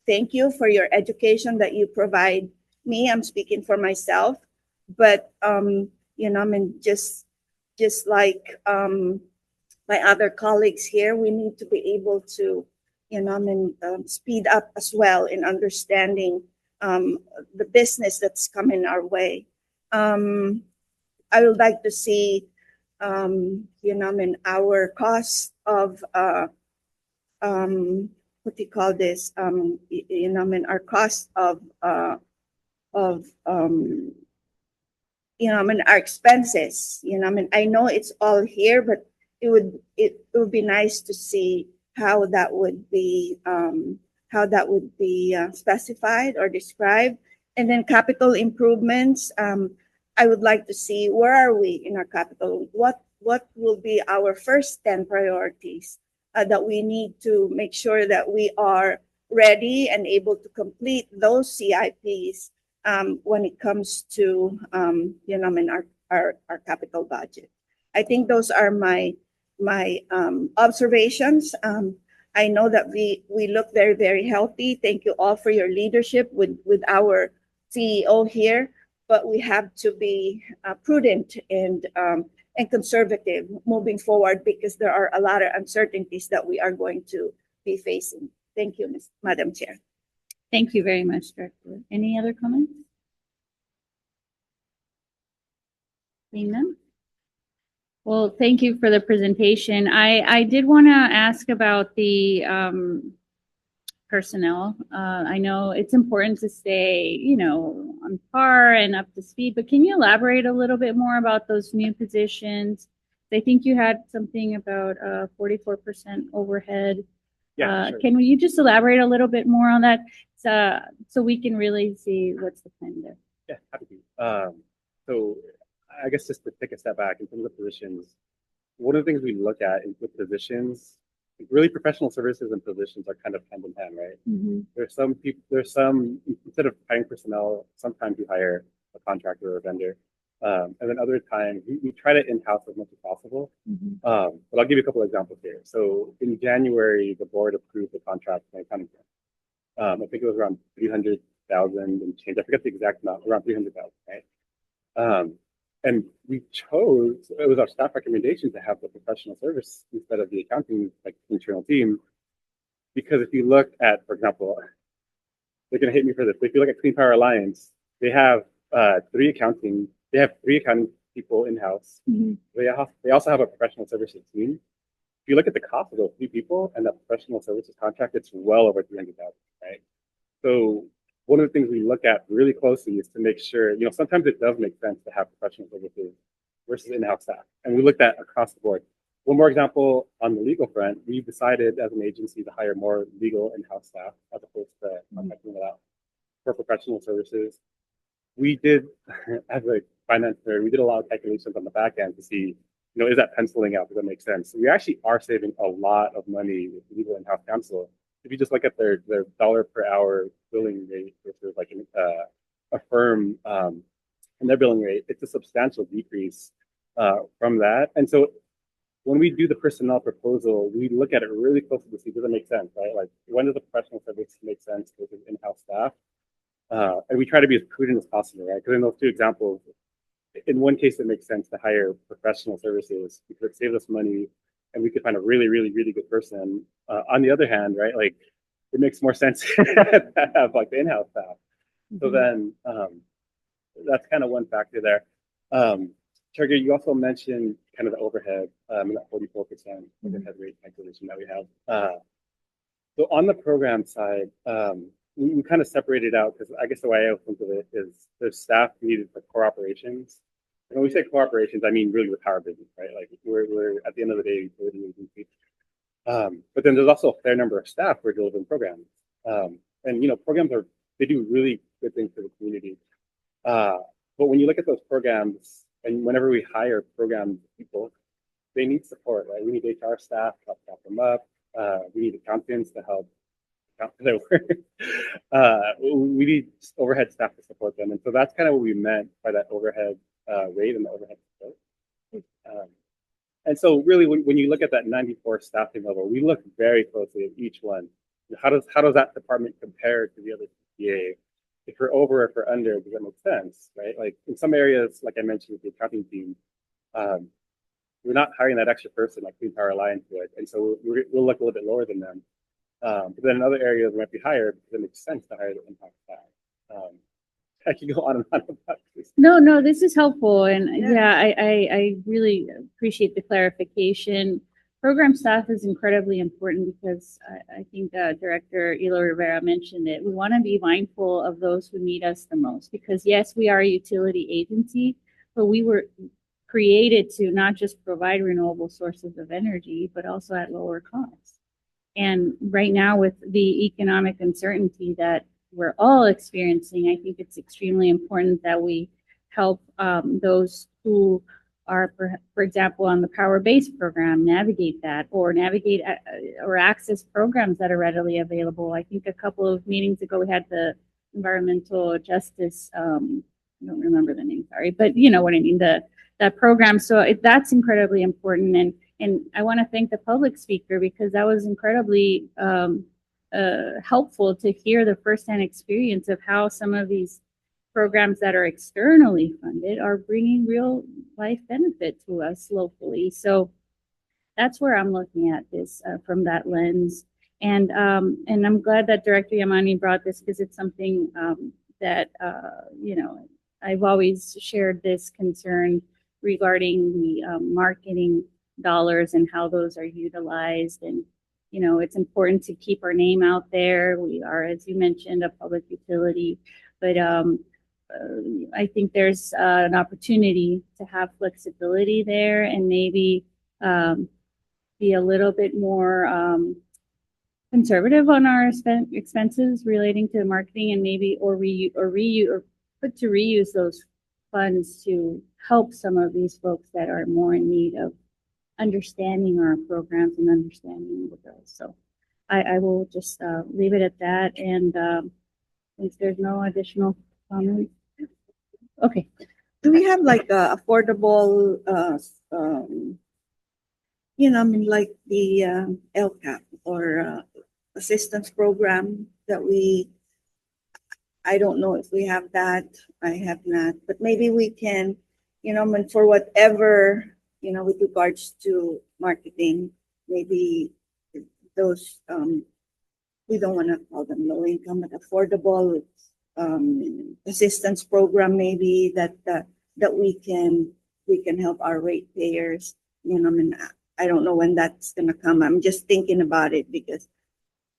Speaker 7: thank you for your education that you provide me. I'm speaking for myself, but, just like, my other colleagues here, we need to be able to, speed up as well in understanding the business that's coming our way. I would like to see, our cost of, what do you call this? Our cost of, our expenses. I know it's all here, but it would be nice to see how that would be specified or described. And then capital improvements. I would like to see where are we in our capital. What will be our first 10 priorities that we need to make sure that we are ready and able to complete those CIPs when it comes to our capital budget. I think those are my observations. I know that we look very, very healthy. Thank you all for your leadership with our CEO here, but we have to be prudent and conservative moving forward, because there are a lot of uncertainties that we are going to be facing. Thank you, Madam Chair.
Speaker 1: Thank you very much, Director. Any other comments? Seeing none? Well, thank you for the presentation. I did want to ask about the personnel. I know it's important to stay, on par and up to speed, but can you elaborate a little bit more about those new positions? I think you had something about 44% overhead.
Speaker 8: Yeah, sure.
Speaker 1: Can you just elaborate a little bit more on that so we can really see what's the plan there?
Speaker 8: Yeah, happy to. So I guess just to take a step back in terms of positions, one of the things we look at with positions, really professional services and positions are kind of hand in hand, right?
Speaker 1: Mm-hmm.
Speaker 8: There's some, instead of hiring personnel, sometimes you hire a contractor or a vendor. And then other times we try to in-house as much as possible.
Speaker 1: Mm-hmm.
Speaker 8: But I'll give you a couple of examples here. So in January, the board approved the contract for my accounting firm. I think it was around 300,000 and change. I forget the exact amount, around 300,000, right? And we chose, it was our staff recommendation to have the professional service instead of the accounting, internal team. Because if you look at, for example, they're going to hit me for this, but if you look at Clean Power Alliance, they have three accounting people in-house.
Speaker 1: Mm-hmm.
Speaker 8: They also have a professional services team. If you look at the cost of those three people and that professional services contract, it's well over 300,000, right? So one of the things we look at really closely is to make sure, sometimes it does make sense to have professional services versus in-house staff. And we looked at across the board. One more example on the legal front, we decided as an agency to hire more legal in-house staff as opposed to contracting it out for professional services. We did, as a finance nerd, we did a lot of calculations on the back end to see, is that penciling out? Does that make sense? So we actually are saving a lot of money with legal in-house counsel. If you just look at their dollar per hour billing rate versus a firm and their billing rate, it's a substantial decrease from that. And so when we do the personnel proposal, we look at it really closely to see, does it make sense, right? Like, when does the professional service make sense with in-house staff? And we try to be as prudent as possible, right? Because in those two examples, in one case, it makes sense to hire professional services because it saves us money and we could find a really, really, really good person. On the other hand, right, it makes more sense to have the in-house staff. Mm-hmm. So then that's kind of one factor there. Chair, you also mentioned kind of the overhead, that 44% overhead rate calculation that we have. So on the program side, we kind of separated out because I guess the way I think of it is there's staff needed for core operations. And when we say core operations, I mean really the power business, right? We're at the end of the day, utility agency. But then there's also a fair number of staff who are delivering programs. And programs they do really good things for the community. But when you look at those programs, and whenever we hire program people, they need support, right? We need HR staff to help back them up. We need accountants to help account for their work. We need overhead staff to support them. And so that's kind of what we meant by that overhead rate and the overhead support. And so really, when you look at that 94 staffing level, we look very closely at each one. How does that department compare to the other CPA? If we're over or if we're under, does that make sense, right? Like in some areas, like I mentioned with the accounting team, we're not hiring that extra person like Clean Power Alliance would. And so we'll look a little bit lower than them. But then in other areas, we might be higher because it makes sense to hire the impact staff. I can go on and on about this.
Speaker 1: No, this is helpful. And yeah, I really appreciate the clarification. Program staff is incredibly important because I think Director Elo Rivera mentioned it. We want to be mindful of those who need us the most because yes, we are a utility agency, but we were created to not just provide renewable sources of energy, but also at lower costs. And right now with the economic uncertainty that we're all experiencing, I think it's extremely important that we help those who are, for example, on the power-based program, navigate that or navigate or access programs that are readily available. I think a couple of meetings ago, we had the environmental justice, I don't remember the name, sorry, but you know what I mean, that program. So that's incredibly important. And I want to thank the public speaker because that was incredibly helpful to hear the firsthand experience of how some of these programs that are externally funded are bringing real life benefit to us locally. So that's where I'm looking at this from that lens. And I'm glad that Director Yamani brought this because it's something that, you know, I've always shared this concern regarding the marketing dollars and how those are utilized. And, you know, it's important to keep our name out there. We are, as you mentioned, a public utility, but I think there's an opportunity to have flexibility there and maybe be a little bit more conservative on our expenses relating to marketing and maybe or put to reuse those funds to help some of these folks that are more in need of understanding our programs and understanding the bills. So I will just leave it at that. And if there's no additional comments. Okay.
Speaker 7: Do we have like a affordable, you know, I mean, like the LCAP or assistance program that I don't know if we have that. I have not, but maybe we can, you know, I mean, for whatever, you know, with regards to marketing, maybe those, we don't want to call them low income, but affordable assistance program maybe that we can help our ratepayers. You know, I mean, I don't know when that's gonna come. I'm just thinking about it because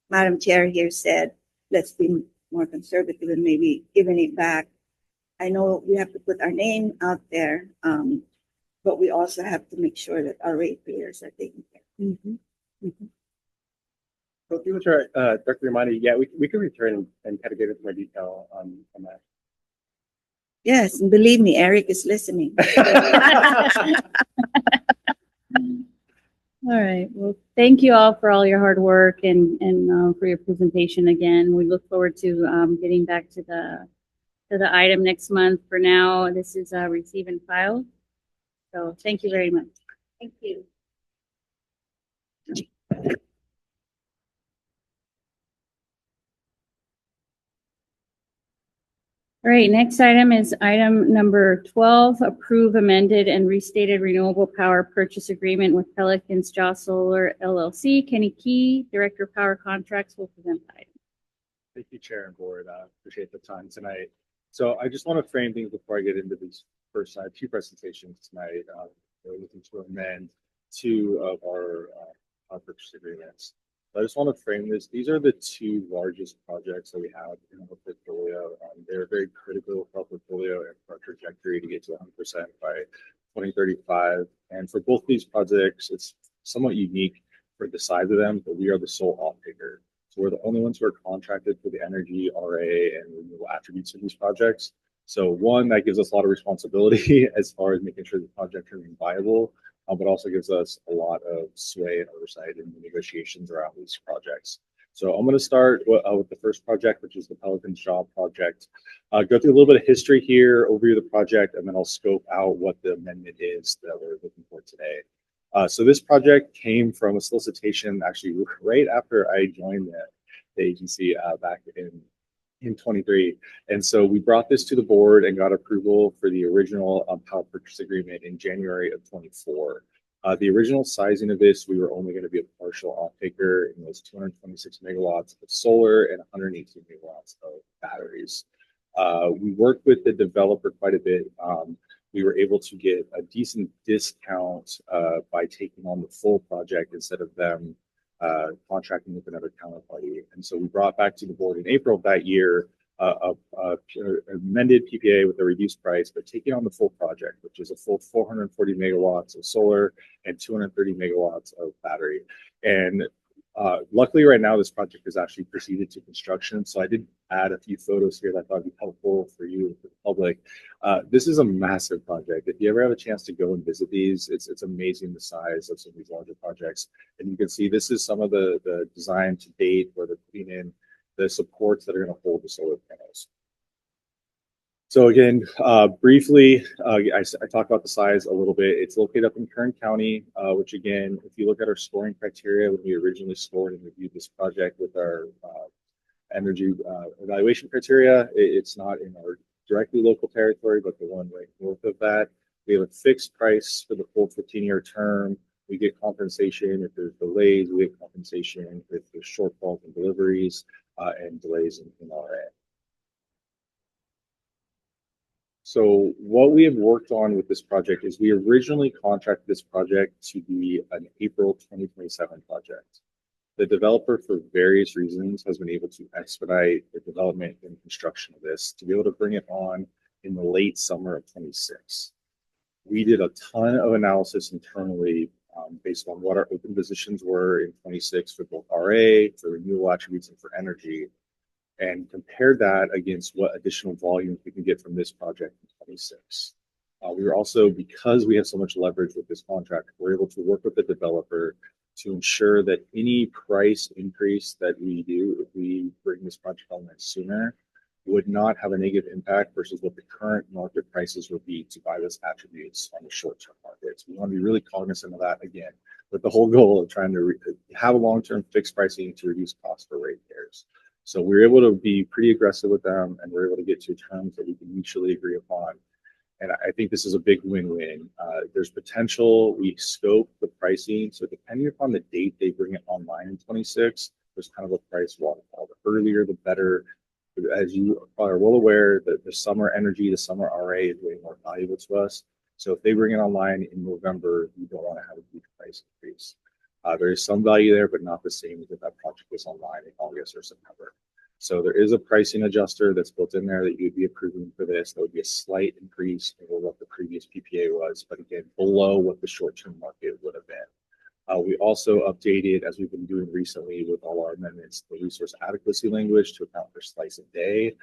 Speaker 7: Madam Chair here said, let's be more conservative and maybe giving it back. I know we have to put our name out there, but we also have to make sure that our ratepayers are taken care of.
Speaker 1: Mm-hmm. Mm-hmm.
Speaker 8: So through the chair, Dr. Romani, yeah, we can return and kind of get into more detail on that.
Speaker 7: Yes, and believe me, Eric is listening.
Speaker 1: All right. Well, thank you all for all your hard work and for your presentation again. We look forward to getting back to the item next month. For now, this is receive and file. So thank you very much.
Speaker 7: Thank you.
Speaker 1: All right, next item is item number 12, approve amended and restated renewable power purchase agreement with Pelican's Jaw Solar LLC. Kenny Key, Director of Power Contracts, will present the item.
Speaker 9: Thank you, Chair and Board. Appreciate the time tonight. So I just want to frame things before I get into these first two presentations tonight. We're looking to amend two of our power purchase agreements. I just want to frame this. These are the two largest projects that we have in our portfolio. They're very critical for our portfolio and for our trajectory to get to 100% by 2035. And for both these projects, it's somewhat unique for the size of them, but we are the sole off-taker. So we're the only ones who are contracted for the energy, RA, and renewable attributes of these projects.
Speaker 8: So one, that gives us a lot of responsibility as far as making sure the project remains viable, but also gives us a lot of sway and oversight in the negotiations around these projects. So I'm going to start with the first project, which is the Pelican Shaw project. Go through a little bit of history here, overview of the project, and then I'll scope out what the amendment is that we're looking for today. So this project came from a solicitation actually right after I joined the agency back in 23. And so we brought this to the board and got approval for the original power purchase agreement in January of 24. The original sizing of this, we were only going to be a partial off-taker, and it was 226 megawatts of solar and 118 megawatts of batteries. We worked with the developer quite a bit. We were able to get a decent discount by taking on the full project instead of them contracting with another counterparty. And so we brought back to the board in April of that year a amended PPA with a reduced price, but taking on the full project, which is a full 440 megawatts of solar and 230 megawatts of battery. And luckily right now this project has actually proceeded to construction. So I did add a few photos here that I thought would be helpful for you and for the public. This is a massive project. If you ever have a chance to go and visit these, it's amazing the size of some of these larger projects. And you can see this is some of the design to date where they're putting in the supports that are going to hold the solar panels. So again, briefly, I talked about the size a little bit. It's located up in Kern County, which again, if you look at our scoring criteria, when we originally scored and reviewed this project with our energy evaluation criteria, it's not in our directly local territory, but the one right north of that. We have a fixed price for the full 15-year term. We get compensation if there's delays. We get compensation if there's shortfalls in deliveries and delays in RA. So what we have worked on with this project is we originally contracted this project to be an April 2027 project. The developer, for various reasons, has been able to expedite the development and construction of this to be able to bring it on in the late summer of 26. We did a ton of analysis internally based on what our open positions were in 26 for both RA, for renewable attributes, and for energy, and compared that against what additional volume we can get from this project in 26. We were also, because we have so much leverage with this contract, we're able to work with the developer to ensure that any price increase that we do, if we bring this project online sooner, would not have a negative impact versus what the current market prices would be to buy this attributes on the short-term markets. We want to be really cognizant of that again, with the whole goal of trying to have a long-term fixed pricing to reduce costs for ratepayers. So we were able to be pretty aggressive with them, and we're able to get to terms that we can mutually agree upon. And I think this is a big win-win. There's potential. We scope the pricing. So depending upon the date they bring it online in 26, there's kind of a price waterfall. The earlier, the better. As you are well aware, the summer energy, the summer RA is way more valuable to us. So if they bring it online in November, you don't want to have a huge price increase. There is some value there, but not the same as if that project was online in August or September. So there is a pricing adjuster that's built in there that you'd be approving for this. That would be a slight increase over what the previous PPA was, but again, below what the short-term market would have been. We also updated, as we've been doing recently with all our amendments, the resource adequacy language to account for slice of day.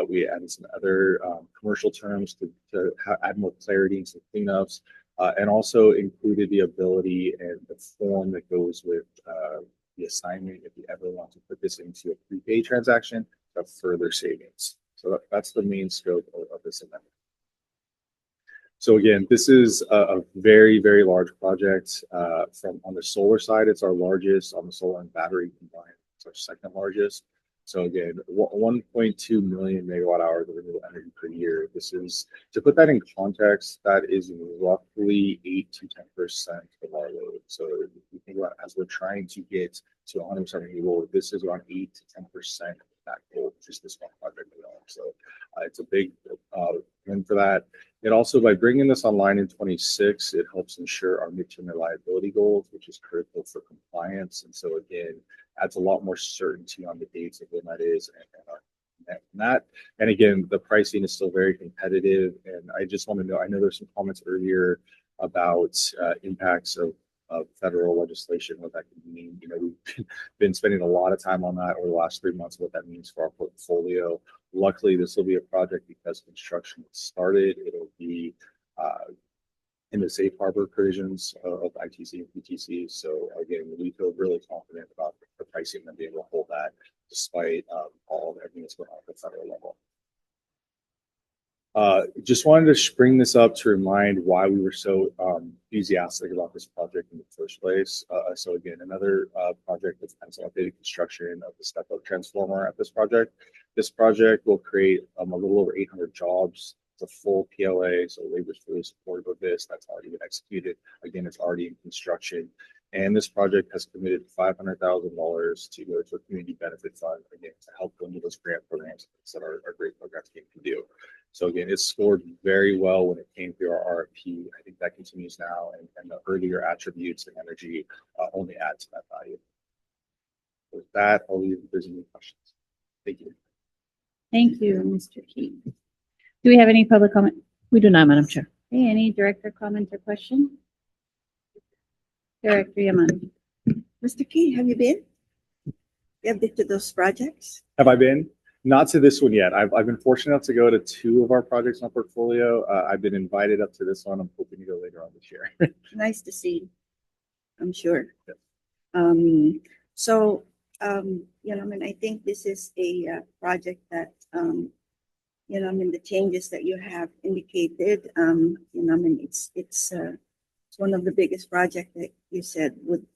Speaker 8: We added some other commercial terms to add more clarity and some cleanups, and also included the ability and the form that goes with the assignment if you ever want to put this into a prepaid transaction of further savings. So that's the main scope of this amendment. So again, this is a very, very large project. From on the solar side, it's our largest. On the solar and battery combined, it's our second largest. So again, 1.2 million megawatt hours of renewable energy per year. This is, to put that in context, that is roughly 8 to 10% of our load. So if you think about it, as we're trying to get to 100% renewable, this is around 8 to 10% of that goal, just this one project alone. So it's a big win for that. And also, by bringing this online in 26, it helps ensure our midterm reliability goals, which is critical for compliance. And so again, adds a lot more certainty on the dates of when that is and that. And again, the pricing is still very competitive. And I just want to know, I know there's some comments earlier about impacts of federal legislation, what that could mean. You know, we've been spending a lot of time on that over the last 3 months, what that means for our portfolio.
Speaker 9: Luckily, this will be a project because construction has started. It'll be in the safe harbor provisions of ITC and PTC. So again, we feel really confident about the pricing and being able to hold that despite all of everything that's going on at the federal level. Just wanted to bring this up to remind why we were so enthusiastic about this project in the first place. So again, another project that's consolidated construction of the step-up transformer at this project. This project will create a little over 800 jobs. It's a full PLA, so labor's really supportive of this. That's already been executed. Again, it's already in construction. And this project has committed $500,000 to go to a community benefit fund, again, to help fund those grant programs that our great programs team can do. So again, it scored very well when it came through our RFP. I think that continues now, and the earlier attributes and energy only add to that value. With that, I'll leave if there's any questions. Thank you.
Speaker 1: Thank you, Mr. Key. Do we have any public comment?
Speaker 11: We do not, Madam Chair.
Speaker 1: Okay, any director comment or question? Director Yamani.
Speaker 7: Mr. Key, have you been? You have been to those projects?
Speaker 9: Have I been? Not to this one yet. I've been fortunate enough to go to 2 of our projects in our portfolio. I've been invited up to this one. I'm hoping to go later on this year.
Speaker 7: Nice to see, I'm sure.
Speaker 9: Yes.
Speaker 7: I think this is a project that, the changes that you have indicated, it's one of the biggest projects that you said would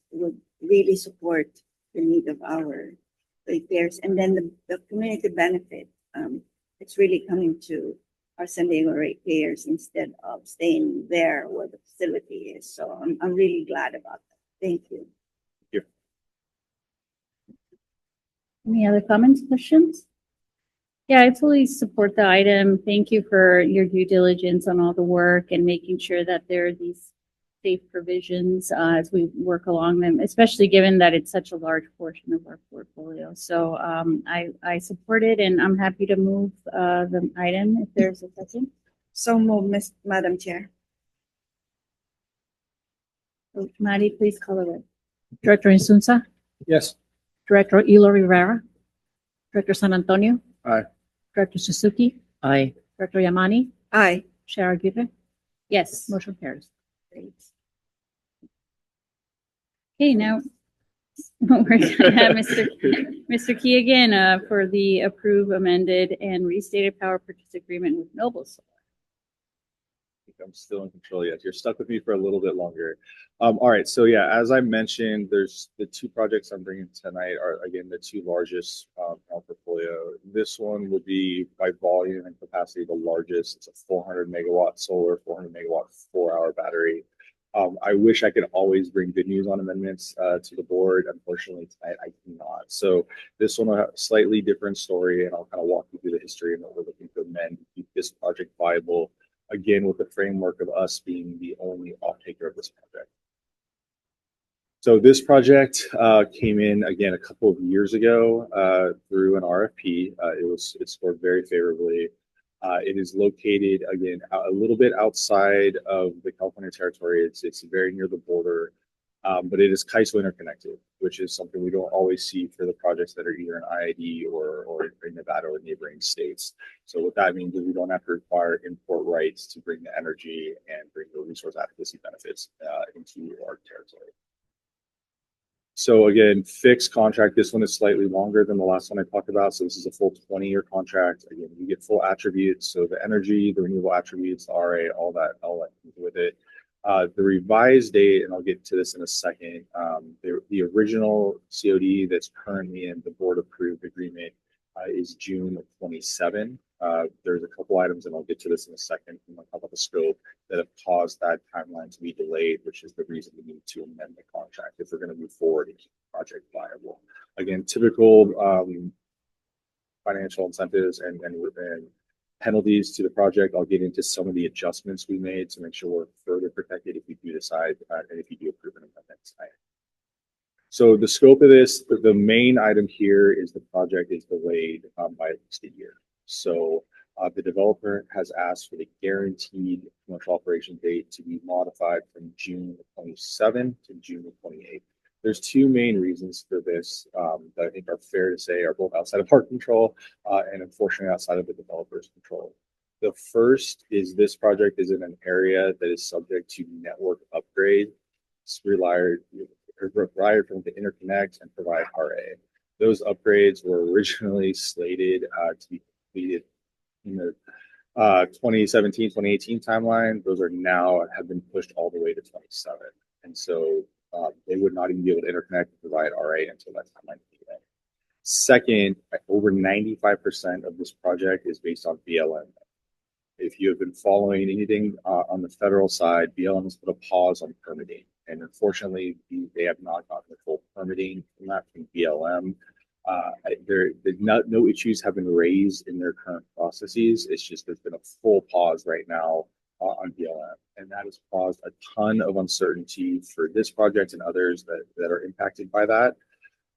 Speaker 7: really support the need of our ratepayers. And then the community benefit, it's really coming to our San Diego ratepayers instead of staying there where the facility is. So I'm really glad about that. Thank you.
Speaker 1: Any other comments, questions? Yeah, I fully support the item. Thank you for your due diligence on all the work and making sure that there are these safe provisions as we work along them, especially given that it's such a large portion of our portfolio. So I support it, and I'm happy to move the item if there's a second.
Speaker 7: So move, Madam Chair.
Speaker 1: Maddie, please call the roll.
Speaker 11: Director Insunza,
Speaker 3: Yes.
Speaker 11: Director Elo Rivera, Director San Antonio.
Speaker 9: Aye.
Speaker 11: Director Suzuki,
Speaker 10: Aye.
Speaker 11: Director Yamani,
Speaker 7: Aye.
Speaker 11: Chair Aguirre,
Speaker 1: Yes.
Speaker 11: motion carries.
Speaker 1: Great. Okay, now we're gonna have Mr. Key again for the approved, amended, and restated power purchase agreement with Noble Solar.
Speaker 9: I'm still in control yet. You're stuck with me for a little bit longer. All right. So yeah, as I mentioned, there's the 2 projects I'm bringing tonight are again the 2 largest in our portfolio. This one will be by volume and capacity the largest. It's a 400 megawatt solar, 400 megawatt 4-hour battery. I wish I could always bring good news on amendments to the board. Unfortunately, tonight I cannot. So this one will have a slightly different story, and I'll kind of walk you through the history and what we're looking to amend to keep this project viable. Again, with the framework of us being the only off-taker of this project. So this project came in again a couple of years ago through an RFP. It scored very favorably. It is located again a little bit outside of the California territory. It's very near the border, but it is CAISO interconnected, which is something we don't always see for the projects that are either in IID or in Nevada or neighboring states. So what that means is we don't have to require import rights to bring the energy and bring the resource advocacy benefits into our territory. So again, fixed contract. This one is slightly longer than the last one I talked about. So this is a full 20-year contract. Again, you get full attributes. So the energy, the renewable attributes, the RA, all that comes with it. The revised date, and I'll get to this in a second, the original COD that's currently in the board approved agreement is June of 27. There's a couple items, and I'll get to this in a second, and I'll talk about the scope that have caused that timeline to be delayed, which is the reason we need to amend the contract if we're going to move forward and keep the project viable. Again, typical financial incentives and penalties to the project. I'll get into some of the adjustments we made to make sure we're further protected if we do decide and if you do approve an amendment tonight. So the scope of this, the main item here is the project is delayed by at least a year. So the developer has asked for the guaranteed commercial operation date to be modified from June 27 to June 28. There's two main reasons for this that I think are fair to say are both outside of our control and unfortunately outside of the developer's control. The first is this project is in an area that is subject to network upgrade. It's required for them to interconnect and provide RA. Those upgrades were originally slated to be completed in the 2017, 2018 timeline. Those are now have been pushed all the way to 27. And so they would not even be able to interconnect and provide RA until that timeline began. Second, over 95% of this project is based on BLM. If you have been following anything on the federal side, BLM has put a pause on permitting. And unfortunately, they have not gotten the full permitting from that from BLM. No issues have been raised in their current processes. It's just there's been a full pause right now on BLM. And that has caused a ton of uncertainty for this project and others that are impacted by that.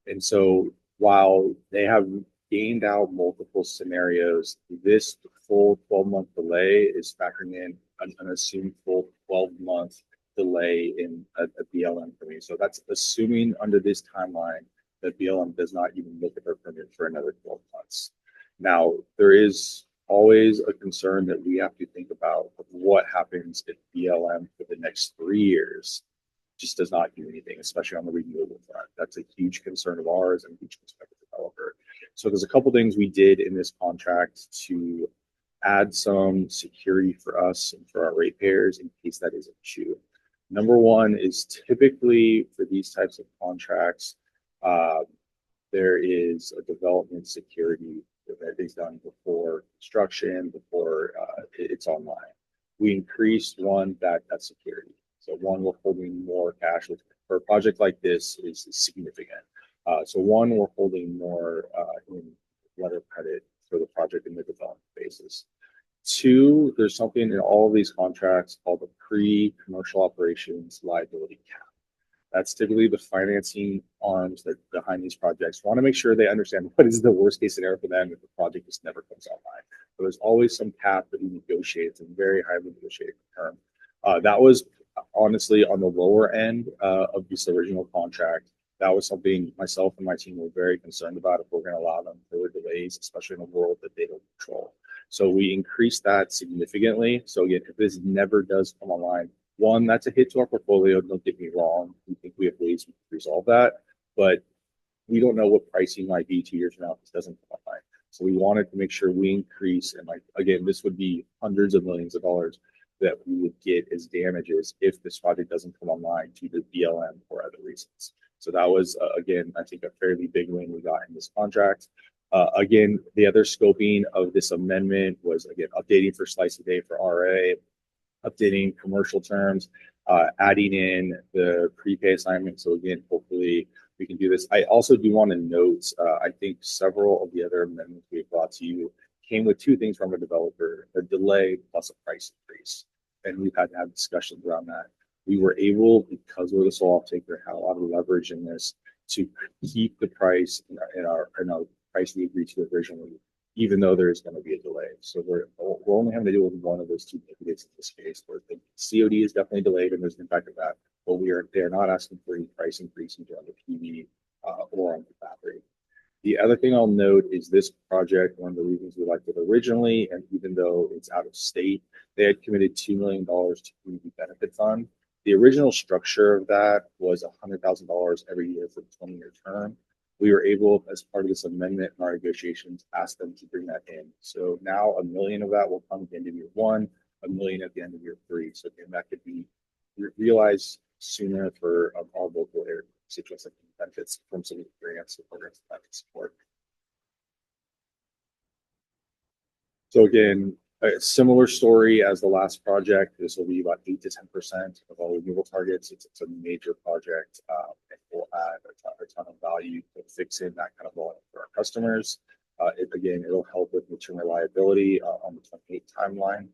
Speaker 9: And so while they have gained out multiple scenarios, this full 12-month delay is factoring in an assumed full 12-month delay in a BLM permit. So that's assuming under this timeline that BLM does not even look at their permit for another 12 months. Now, there is always a concern that we have to think about what happens if BLM for the next 3 years just does not do anything, especially on the renewable front. That's a huge concern of ours and a huge concern of the developer. So there's a couple things we did in this contract to add some security for us and for our ratepayers in case that is an issue. Number one is typically for these types of contracts, there is a development security that is done before construction, before it's online. We increased that security. So one, we're holding more cash for a project like this is significant. So one, we're holding more in letter of credit for the project in the development basis. Two, there's something in all of these contracts called the pre-commercial operations liability cap. That's typically the financing arms that behind these projects want to make sure they understand what is the worst case scenario for them if the project just never comes online. So there's always some cap that we negotiate. It's a very highly negotiated term. That was honestly on the lower end of this original contract. That was something myself and my team were very concerned about if we're going to allow them further delays, especially in a world that they don't control. So we increased that significantly. So again, if this never does come online, one, that's a hit to our portfolio. Don't get me wrong. We think we have ways we can resolve that, but we don't know what pricing might be 2 years from now if this doesn't come online. So we wanted to make sure we increase, and again, this would be hundreds of millions of dollars that we would get as damages if this project doesn't come online due to BLM or other reasons. So that was, again, I think a fairly big win we got in this contract. Again, the other scoping of this amendment was, again, updating for slice a day for RA, updating commercial terms, adding in the prepay assignment. So again, hopefully we can do this. I also do want to note, I think several of the other amendments we brought to you came with two things from a developer, a delay plus a price increase. And we've had to have discussions around that. We were able, because we're the sole off-taker, had a lot of leverage in this to keep the price in our price we agreed to originally, even though there is going to be a delay. So we're only having to deal with one of those two negatives in this case, where the COD is definitely delayed and there's an impact of that, but they're not asking for any price increase either on the PV or on the battery. The other thing I'll note is this project, one of the reasons we liked it originally, and even though it's out of state, they had committed $2 million to community benefit fund. The original structure of that was $100,000 every year for the 20-year term. We were able, as part of this amendment in our negotiations, ask them to bring that in. So now $1 million of that will come at the end of year one, $1 million at the end of year three. So again, that could be realized sooner for our local area constituents that can benefits from some of the grants and programs that can support. So again, a similar story as the last project. This will be about 8 to 10% of all renewable targets. It's a major project and will add a ton of value to fix in that kind of volume for our customers. It'll help with midterm reliability on the 28 timeline.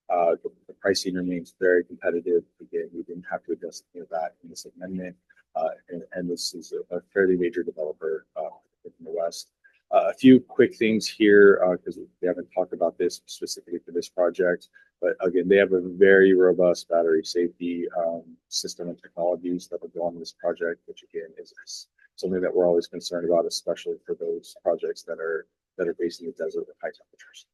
Speaker 9: The pricing remains very competitive. Again, we didn't have to adjust any of that in this amendment. And this is a fairly major developer in the West. A few quick things here, because we haven't talked about this specifically for this project, but again, they have a very robust battery safety system and technologies that would go on this project, which again is something that we're always concerned about, especially for those projects that are based in the desert with high temperatures.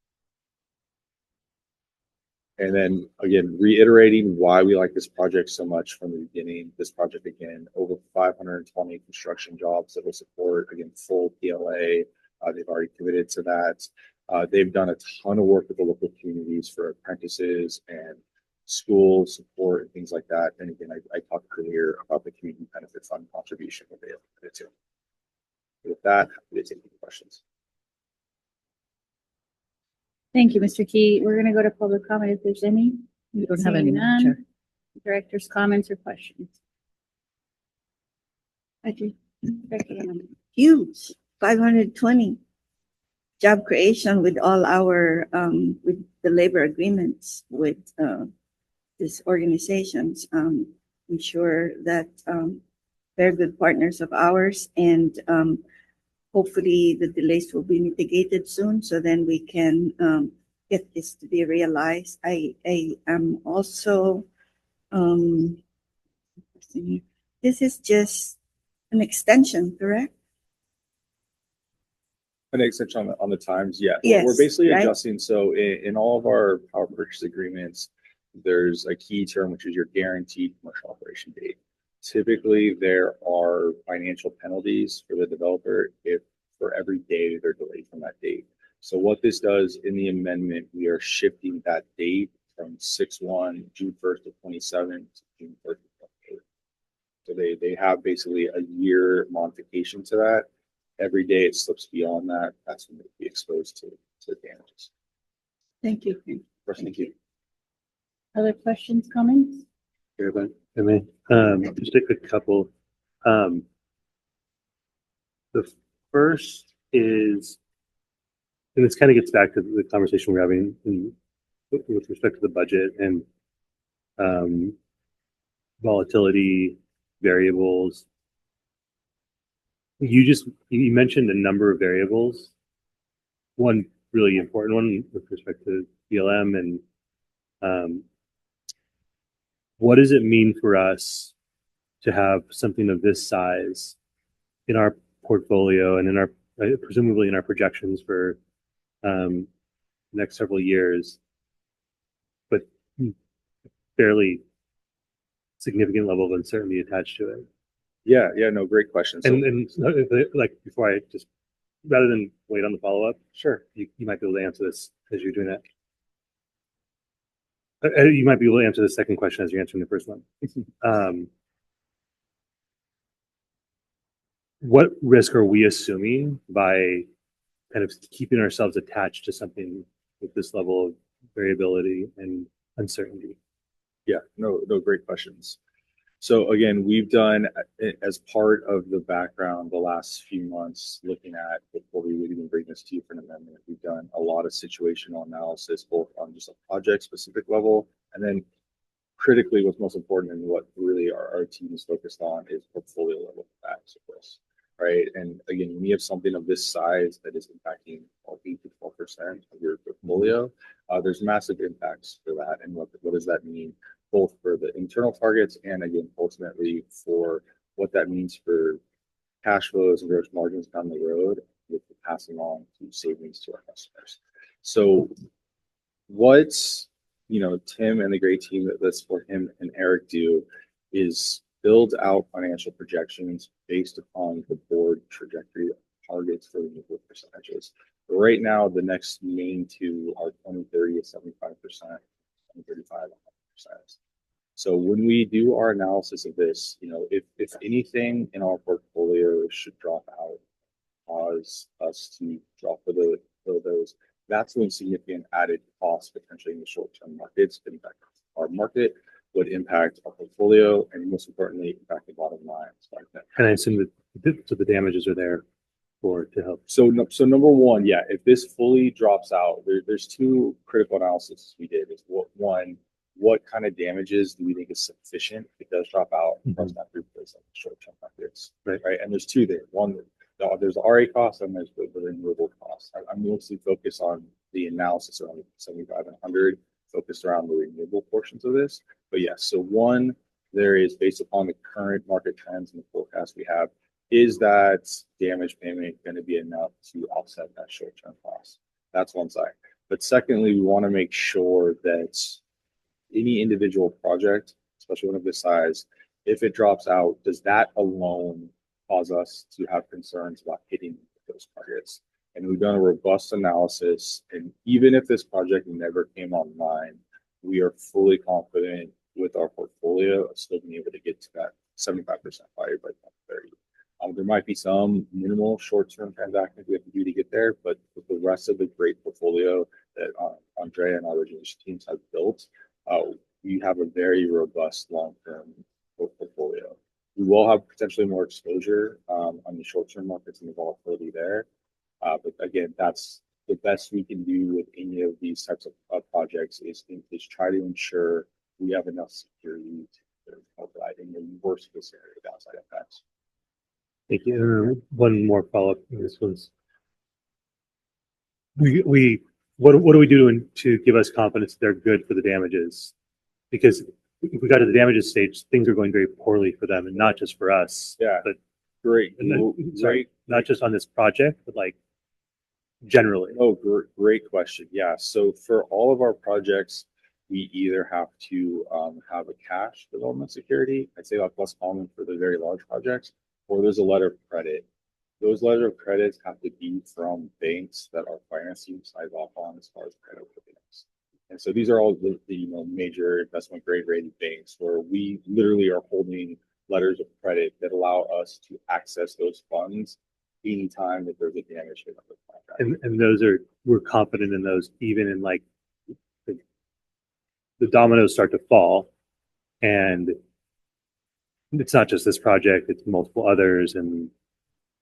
Speaker 9: And then again, reiterating why we like this project so much from the beginning. This project, again, over 520 construction jobs that will support, again, full PLA. They've already committed to that. They've done a ton of work with the local communities for apprentices and school support and things like that. And again, I talked earlier about the community benefit fund contribution that they have committed to. With that, happy to take any questions.
Speaker 1: Thank you, Mr. Key. We're gonna go to public comment if there's any.
Speaker 2: We don't have any,
Speaker 1: Seeing
Speaker 2: Madam Chair.
Speaker 1: none. Director's comments or questions?
Speaker 7: I do. Huge, 520 job creation with all our, with the labor agreements with, these organizations. I'm sure that, they're good partners of ours, and, hopefully the delays will be mitigated soon, so then we can, get this to be realized. I am also, this is just an extension, correct?
Speaker 9: An extension on the times, yeah.
Speaker 7: Yes,
Speaker 9: We're basically
Speaker 7: right?
Speaker 9: adjusting. So in all of our power purchase agreements, there's a key term, which is your guaranteed commercial operation date. Typically, there are financial penalties for the developer if for every day they're delayed from that date. So what this does in the amendment, we are shifting that date from 6/1, June 1st to 27 to June 1st to 28. So they have basically a year modification to that. Every day it slips beyond that, that's when they'll be exposed to damages.
Speaker 7: Thank you.
Speaker 9: Thank you.
Speaker 1: Other questions, comments?
Speaker 10: Everybody, I mean, just a quick couple. The first is, and this kind of gets back to the conversation we're having with respect to the budget and volatility variables. You mentioned a number of variables. One really important one with respect to BLM and what does it mean for us to have something of this size in our portfolio and in our presumably in our projections for next several years, but fairly significant level of uncertainty attached to it.
Speaker 9: Yeah, no, great question. So,
Speaker 10: And like before I just, rather than wait on the follow-up, sure, you might be able to answer this as you're doing that. You might be able to answer the second question as you're answering the first one. What risk are we assuming by kind of keeping ourselves attached to something with this level of variability and uncertainty?
Speaker 9: yeah, no, great questions. So again, we've done, as part of the background the last few months, looking at, before we would even bring this to you for an amendment, we've done a lot of situational analysis, both on just a project specific level, and then critically, what's most important and what really our team is focused on is portfolio level impacts of this, right? And again, when you have something of this size that is impacting 8 to 12% of your portfolio, there's massive impacts for that. And what does that mean? Both for the internal targets and again, ultimately for what that means for cash flows and gross margins down the road with passing on to savings to our customers. So what's, Tim and the great team that support him and Eric do is build out financial projections based upon the board trajectory targets for renewable percentages. But right now, the next main two are 2030 at 75%, 2035 at 100%. So when we do our analysis of this, if anything in our portfolio should drop out, cause us to drop for those, that's when significant added costs potentially in the short-term markets could impact our market, would impact our portfolio, and most importantly, impact the bottom line.
Speaker 10: And I assume that the damages are there to help.
Speaker 9: So number one, yeah, if this fully drops out, there's two critical analyses we did. Is one, what kind of damages do we think is sufficient if it does drop out for us not to replace like short-term markets, right? And there's two there. One, there's the RA cost and there's the renewable cost. I'm mostly focused on the analysis around 75 and 100, focused around the renewable portions of this. But yes, so one, there is, based upon the current market trends and the forecast we have, is that damage payment going to be enough to offset that short-term cost? That's one side. But secondly, we want to make sure that any individual project, especially one of this size, if it drops out, does that alone cause us to have concerns about hitting those targets? And we've done a robust analysis, and even if this project never came online, we are fully confident with our portfolio of still being able to get to that 75% fire by 2030. There might be some minimal short-term transactions we have to do to get there, but with the rest of the great portfolio that Andrea and our origination teams have built, we have a very robust long-term portfolio. We will have potentially more exposure on the short-term markets and the volatility there. But again, that's the best we can do with any of these types of projects is try to ensure we have enough security to provide in the worst case scenario downside effects.
Speaker 10: Thank you. One more follow-up. This one's what do we do to give us confidence they're good for the damages? Because if we got to the damages stage, things are going very poorly for them, and not just for us.
Speaker 9: Yeah,
Speaker 10: but
Speaker 9: great.
Speaker 10: Sorry, not just on this project, but like generally.
Speaker 9: Oh, great question. Yeah. So for all of our projects, we either have to have a cash development security. I'd say that's less common for the very large projects, or there's a letter of credit. Those letter of credits have to be from banks that our financing signs off on as far as credit worthiness. And so these are all the major investment grade rated banks where we literally are holding letters of credit that allow us to access those funds anytime that there's a damage hit on the contract.
Speaker 10: And those are, we're confident in those, even in like the dominoes start to fall, and it's not just this project, it's multiple others, and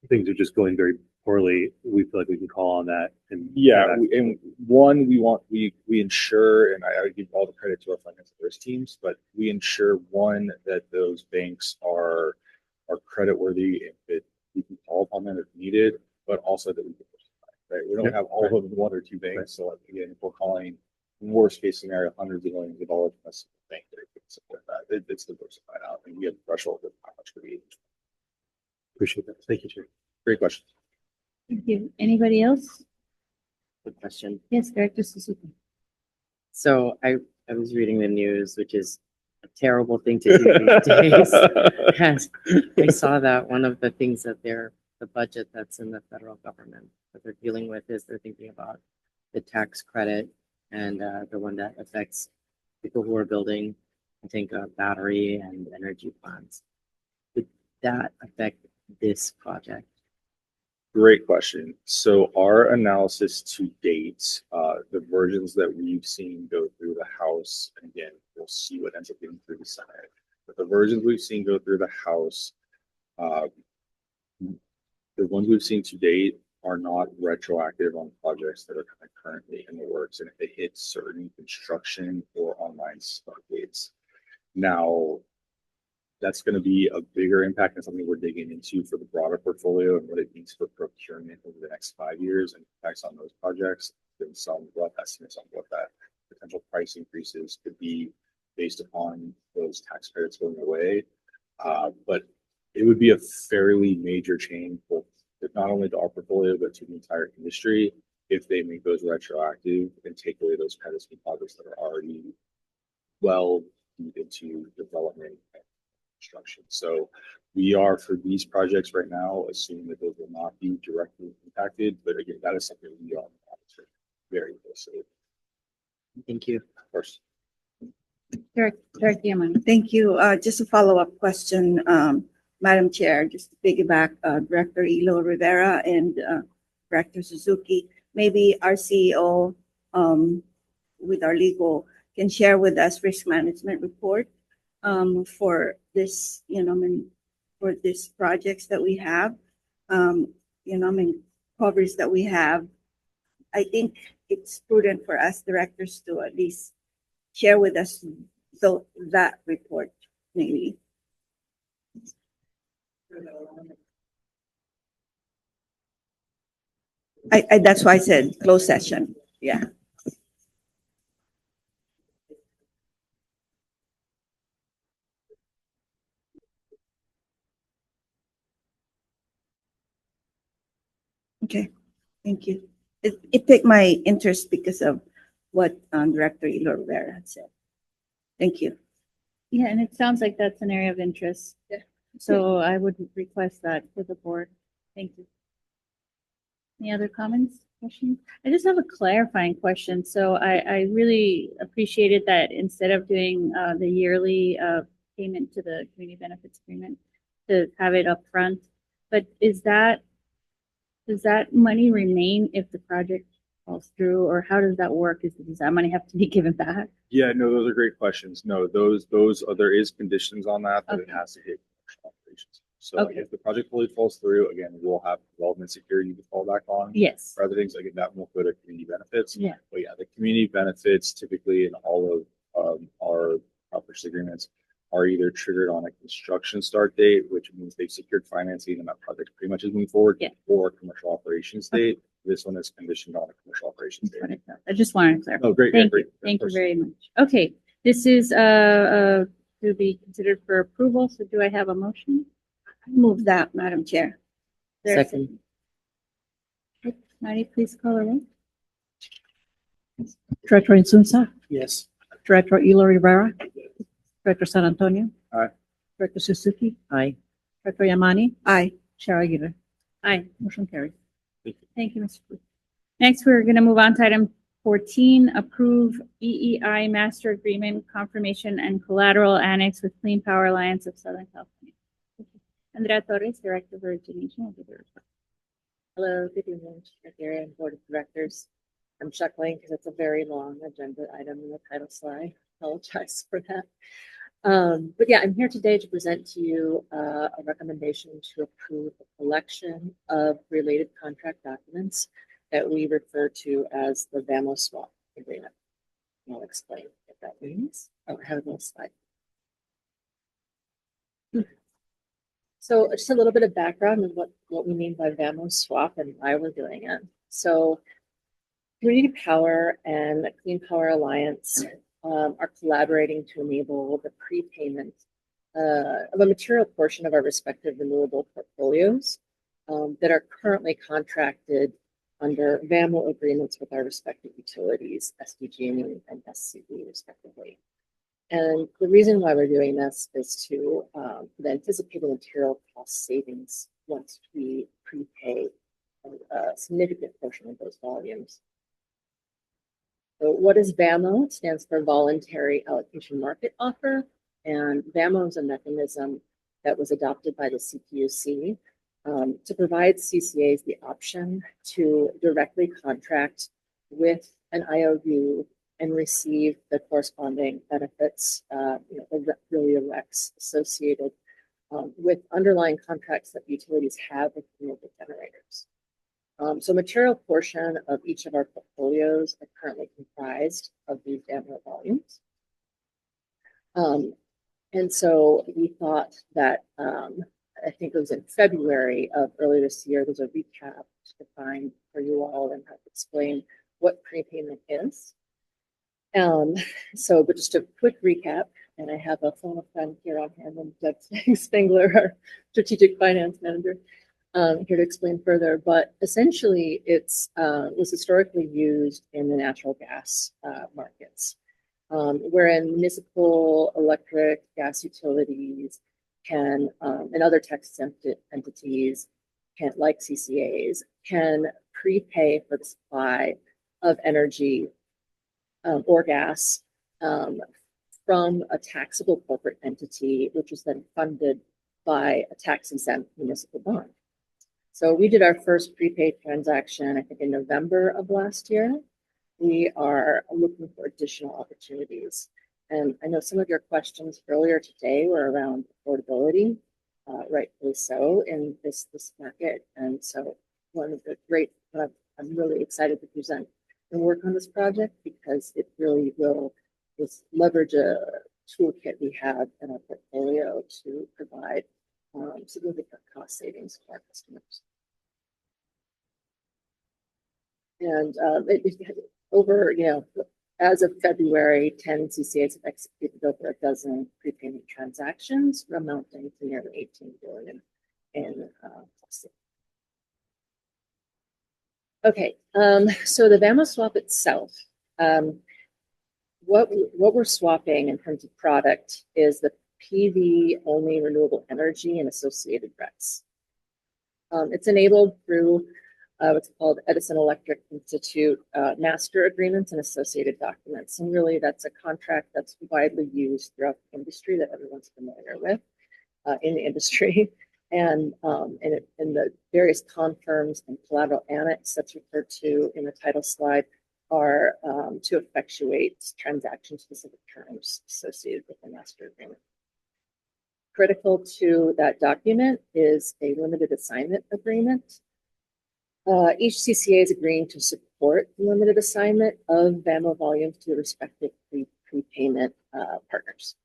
Speaker 10: things are just going very poorly. We feel like we can call on that. And
Speaker 9: yeah, we ensure, and I give all the credit to our financial risk teams, but we ensure one that those banks are credit worthy and that we can call upon them if needed, but also that we can diversify, right? We don't have all of them in one or two banks. So again, if we're calling worst case scenario hundreds of millions of dollars from a single bank that can support that, it's diversified out, and we have a threshold of how much we need.
Speaker 10: Appreciate that. Thank you, Chair.
Speaker 9: Great question.
Speaker 1: Thank you. Anybody else?
Speaker 4: Good question.
Speaker 1: Yes, Director Suzuki.
Speaker 4: So I was reading the news, which is a terrible thing to do these days. And I saw that one of the things that the budget that's in the federal government that they're dealing with is they're thinking about the tax credit and the one that affects people who are building, I think, battery and energy plants. Would that affect this project?
Speaker 9: Great question. So our analysis to date, the versions that we've seen go through the House, and again, we'll see what ends up getting through the Senate, but the versions we've seen go through the House, the ones we've seen to date are not retroactive on projects that are kind of currently in the works, and if they hit certain construction or online start dates. Now, that's going to be a bigger impact and something we're digging into for the broader portfolio and what it means for procurement over the next 5 years and impacts on those projects. There's some rough estimates on what that potential price increases could be based upon those tax credits going away. But it would be a fairly major change, both not only to our portfolio, but to the entire industry if they make those retroactive and take away those credits from projects that are already well into development and construction. So we are, for these projects right now, assuming that those will not be directly impacted. But again, that is something we are monitoring very closely.
Speaker 4: Thank you.
Speaker 9: Of course.
Speaker 1: Director Yamani.
Speaker 7: Thank you. Just a follow-up question, Madam Chair, just to piggyback Director Elo Rivera and Director Suzuki. Maybe our CEO with our legal can share with us risk management report for this, for these projects that we have, coverage that we have. I think it's prudent for us directors to at least share with us that report, maybe. That's why I said closed session. Yeah. Okay, thank you. It piqued my interest because of what Director Elo Rivera had said. Thank you.
Speaker 1: Yeah, and it sounds like that's an area of interest.
Speaker 7: Yeah.
Speaker 1: So I would request that for the board. Thank you. Any other comments, questions? I just have a clarifying question. So I really appreciated that instead of doing the yearly payment to the community benefits agreement, to have it up front. But does that money remain if the project falls through, or how does that work? Does that money have to be given back?
Speaker 9: Yeah, no, those are great questions. No, there is conditions on that, but it
Speaker 1: Okay.
Speaker 9: has to hit commercial operations. So
Speaker 1: Okay.
Speaker 9: if the project fully falls through, again, we'll have development security to fall back on.
Speaker 1: Yes.
Speaker 9: For other things, again, that won't go to community benefits.
Speaker 1: Yeah.
Speaker 9: But yeah, the community benefits typically in all of our purchase agreements are either triggered on a construction start date, which means they've secured financing and that project pretty much is moving forward,
Speaker 1: Yeah.
Speaker 9: or commercial operations date. This one is conditioned on a commercial operations date.
Speaker 1: I just wanted to clarify.
Speaker 9: Oh, great. Yeah,
Speaker 1: Thank
Speaker 9: great.
Speaker 1: you. Thank you
Speaker 9: Of course.
Speaker 1: very much. Okay, this is to be considered for approval. So do I have a motion?
Speaker 7: Move that, Madam Chair.
Speaker 1: There-
Speaker 4: Second.
Speaker 1: Maddie, please call the roll.
Speaker 2: Director Insunza,
Speaker 3: Yes.
Speaker 2: Director Elo Rivera, Director San Antonio.
Speaker 9: Aye.
Speaker 2: Director Suzuki,
Speaker 4: Aye.
Speaker 2: Director Yamani,
Speaker 7: Aye.
Speaker 2: Chair Aguirre.
Speaker 1: Aye.
Speaker 2: Motion carries.
Speaker 1: Thank you, Mr. Booth. Next, we're going to move on to item 14, approve EEI master agreement confirmation and collateral annex with Clean Power Alliance of Southern California. Andrea Torres, Director of Origination. will give the report.
Speaker 4: Hello, good evening, Chair Gary and Board of Directors. I'm chuckling because it's a very long agenda item in the title slide. Apologize for that. But yeah, I'm here today to present to you a recommendation to approve a collection of related contract documents that we refer to as the VAMO swap agreement. And I'll explain what that means. Oh, I have a little slide. So just a little bit of background on what we mean by VAMO swap and why we're doing it. So Community Power and the Clean Power Alliance are collaborating to enable the prepayment of a material portion of our respective renewable portfolios that are currently contracted under VAMO agreements with our respective utilities, SDG&E and SCE respectively. And the reason why we're doing this is to the anticipated material cost savings once we prepay a significant portion of those volumes. So what is VAMO? It stands for Voluntary Allocation Market Offer. And VAMO is a mechanism that was adopted by the CPUC to provide CCAs the option to directly contract with an IOU and receive the corresponding benefits, the RECs associated with underlying contracts that utilities have with renewable generators. So a material portion of each of our portfolios are currently comprised of these VAMO volumes. And so we thought that, I think it was in February of earlier this year, there's a recap to define for you all and explain what prepayment is. But just a quick recap, and I have a phone friend here on hand, and Doug Spengler, our strategic finance manager, here to explain further. But essentially, it's was historically used in the natural gas markets, wherein municipal electric gas utilities can and other tax-exempt entities can, like CCAs, can prepay for the supply of energy or gas from a taxable corporate entity, which is then funded by a tax-exempt municipal bond. So we did our first prepaid transaction, I think, in November of last year. We are looking for additional opportunities. And I know some of your questions earlier today were around affordability, rightfully so, in this market. And so one of the great, I'm really excited to present and work on this project because it really will just leverage a toolkit we have in our portfolio to provide significant cost savings for our customers. And over, as of February, 10 CCAs have executed over a dozen prepayment transactions, amounting to nearly $18 billion in cost savings. Okay, so the VAMO swap itself, what we're swapping in terms of product is the PV only renewable energy and associated RECs. It's enabled through what's called Edison Electric Institute master agreements and associated documents. And really that's a contract that's widely used throughout the industry that everyone's familiar with in the industry. And in the various confirms and collateral annex that's referred to in the title slide are to effectuate transaction-specific terms associated with the master agreement. Critical to that document is a limited assignment agreement. Each CCA is agreeing to support the limited assignment of VAMO volumes to the respective prepayment partners.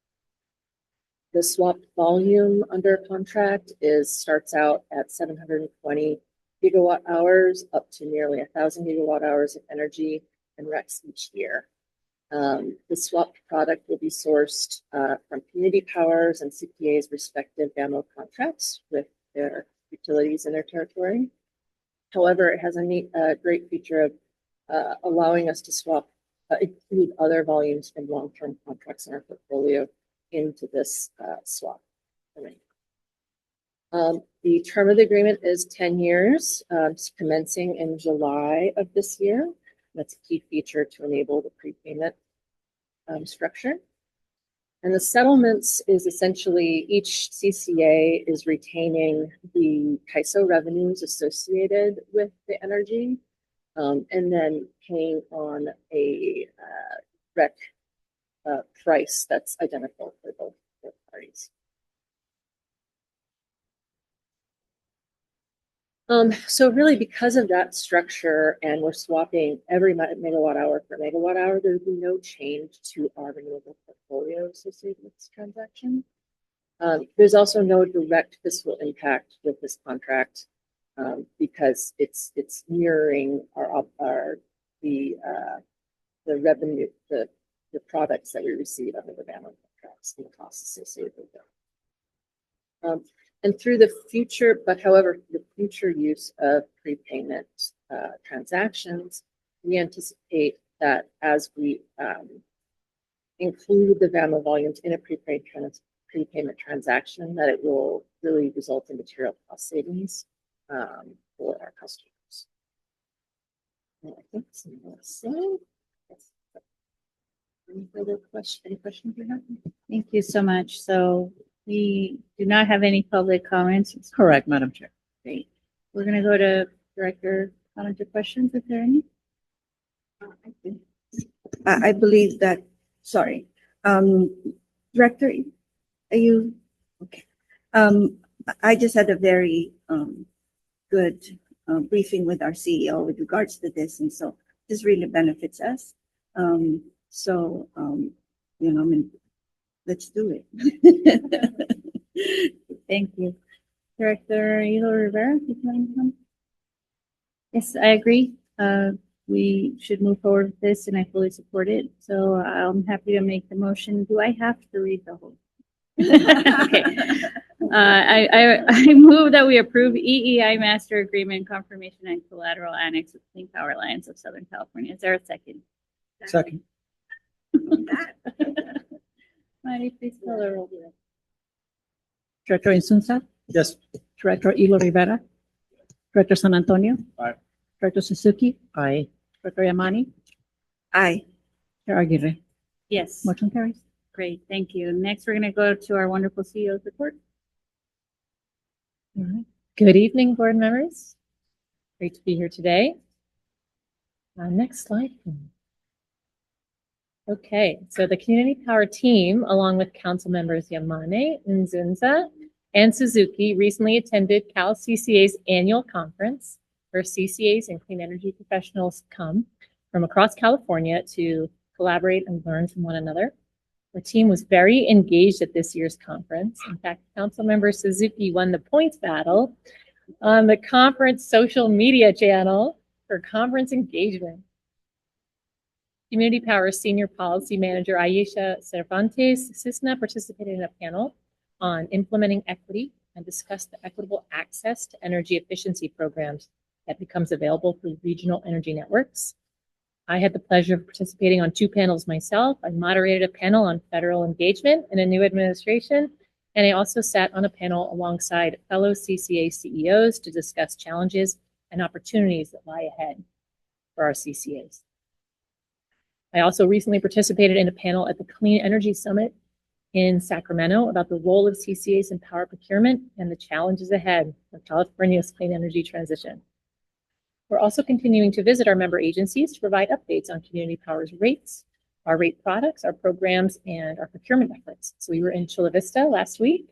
Speaker 4: The swapped volume under contract starts out at 720 gigawatt hours up to nearly 1,000 gigawatt hours of energy and RECs each year. The swapped product will be sourced from community powers and CPA's respective VAMO contracts with their utilities in their territory. However, it has a great feature of allowing us to include other volumes from long-term contracts in our portfolio into this swap arrangement. The term of the agreement is 10 years, commencing in July of this year. That's a key feature to enable the prepayment structure. And the settlements is essentially each CCA is retaining the CAISO revenues associated with the energy and then paying on a REC price that's identical for both parties. So really, because of that structure, and we're swapping every megawatt hour for megawatt hour, there will be no change to our renewable portfolio associated with this transaction. There's also no direct fiscal impact with this contract because it's mirroring the revenue, the products that we receive under the VAMO contracts and the costs associated with them. And through the future, however, the future use of prepayment transactions, we anticipate that as we include the VAMO volumes in a prepayment transaction, that it will really result in material cost savings for our customers. And I think that's the last slide. Yes. Any further questions? Any questions you have?
Speaker 1: Thank you so much. So we do not have any public comments.
Speaker 3: Correct, Madam Chair.
Speaker 1: Great. We're going to go to director comments or questions, if there are any.
Speaker 7: I believe that, sorry, Director, are you, okay. I just had a very good briefing with our CEO with regards to this, and so this really benefits us. You know, I mean, let's do it.
Speaker 1: Thank you. Director Hilo Rivera, did you want to come? Yes, I agree. We should move forward with this, and I fully support it. So I'm happy to make the motion. Do I have to read the whole? Okay. I move that we approve EEI Master Agreement Confirmation and Collateral Annex with Clean Power Alliance of Southern California. Is there a second?
Speaker 3: Second.
Speaker 1: Mari, please call the roll.
Speaker 2: Director Insunza,
Speaker 3: Yes.
Speaker 2: Director Hilo Rivera, Director San Antonio.
Speaker 3: Aye.
Speaker 2: Director Suzuki,
Speaker 3: Aye.
Speaker 2: Director Yamani,
Speaker 7: Aye.
Speaker 2: Chair Aguirre.
Speaker 1: Yes,
Speaker 2: Motion carries.
Speaker 1: great. Thank you. Next, we're going to go to our wonderful CEO's report.
Speaker 11: All right. Good evening, board members. Great to be here today. Next slide. Okay, so the Community Power team, along with council members Yamane, Nzunza, and Suzuki, recently attended Cal CCA's annual conference, where CCAs and clean energy professionals come from across California to collaborate and learn from one another. The team was very engaged at this year's conference. In fact, Councilmember Suzuki won the points battle on the conference social media channel for conference engagement. Community Power Senior Policy Manager Ayesha Cervantes Cisna participated in a panel on implementing equity and discussed the equitable access to energy efficiency programs that becomes available through regional energy networks. I had the pleasure of participating on 2 panels myself. I moderated a panel on federal engagement in a new administration, and I also sat on a panel alongside fellow CCA CEOs to discuss challenges and opportunities that lie ahead for our CCAs. I also recently participated in a panel at the Clean Energy Summit in Sacramento about the role of CCAs in power procurement and the challenges ahead for California's clean energy transition. We're also continuing to visit our member agencies to provide updates on Community Power's rates, our rate products, our programs, and our procurement efforts. So we were in Chula Vista last week,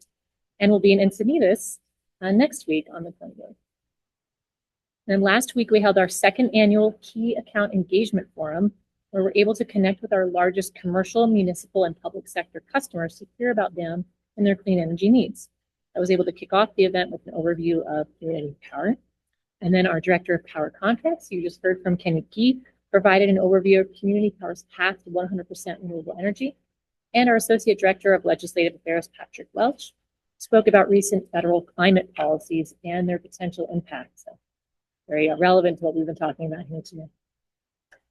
Speaker 11: and we'll be in Encinitas next week on the 20th. And last week, we held our 2nd annual Key Account Engagement Forum, where we're able to connect with our largest commercial, municipal, and public sector customers to hear about them and their clean energy needs. I was able to kick off the event with an overview of Community Power. And then our Director of Power Contracts, you just heard from Kenny Key, provided an overview of Community Power's path to 100% renewable energy. And our Associate Director of Legislative Affairs, Patrick Welch, spoke about recent federal climate policies and their potential impacts. So very relevant to what we've been talking about here today.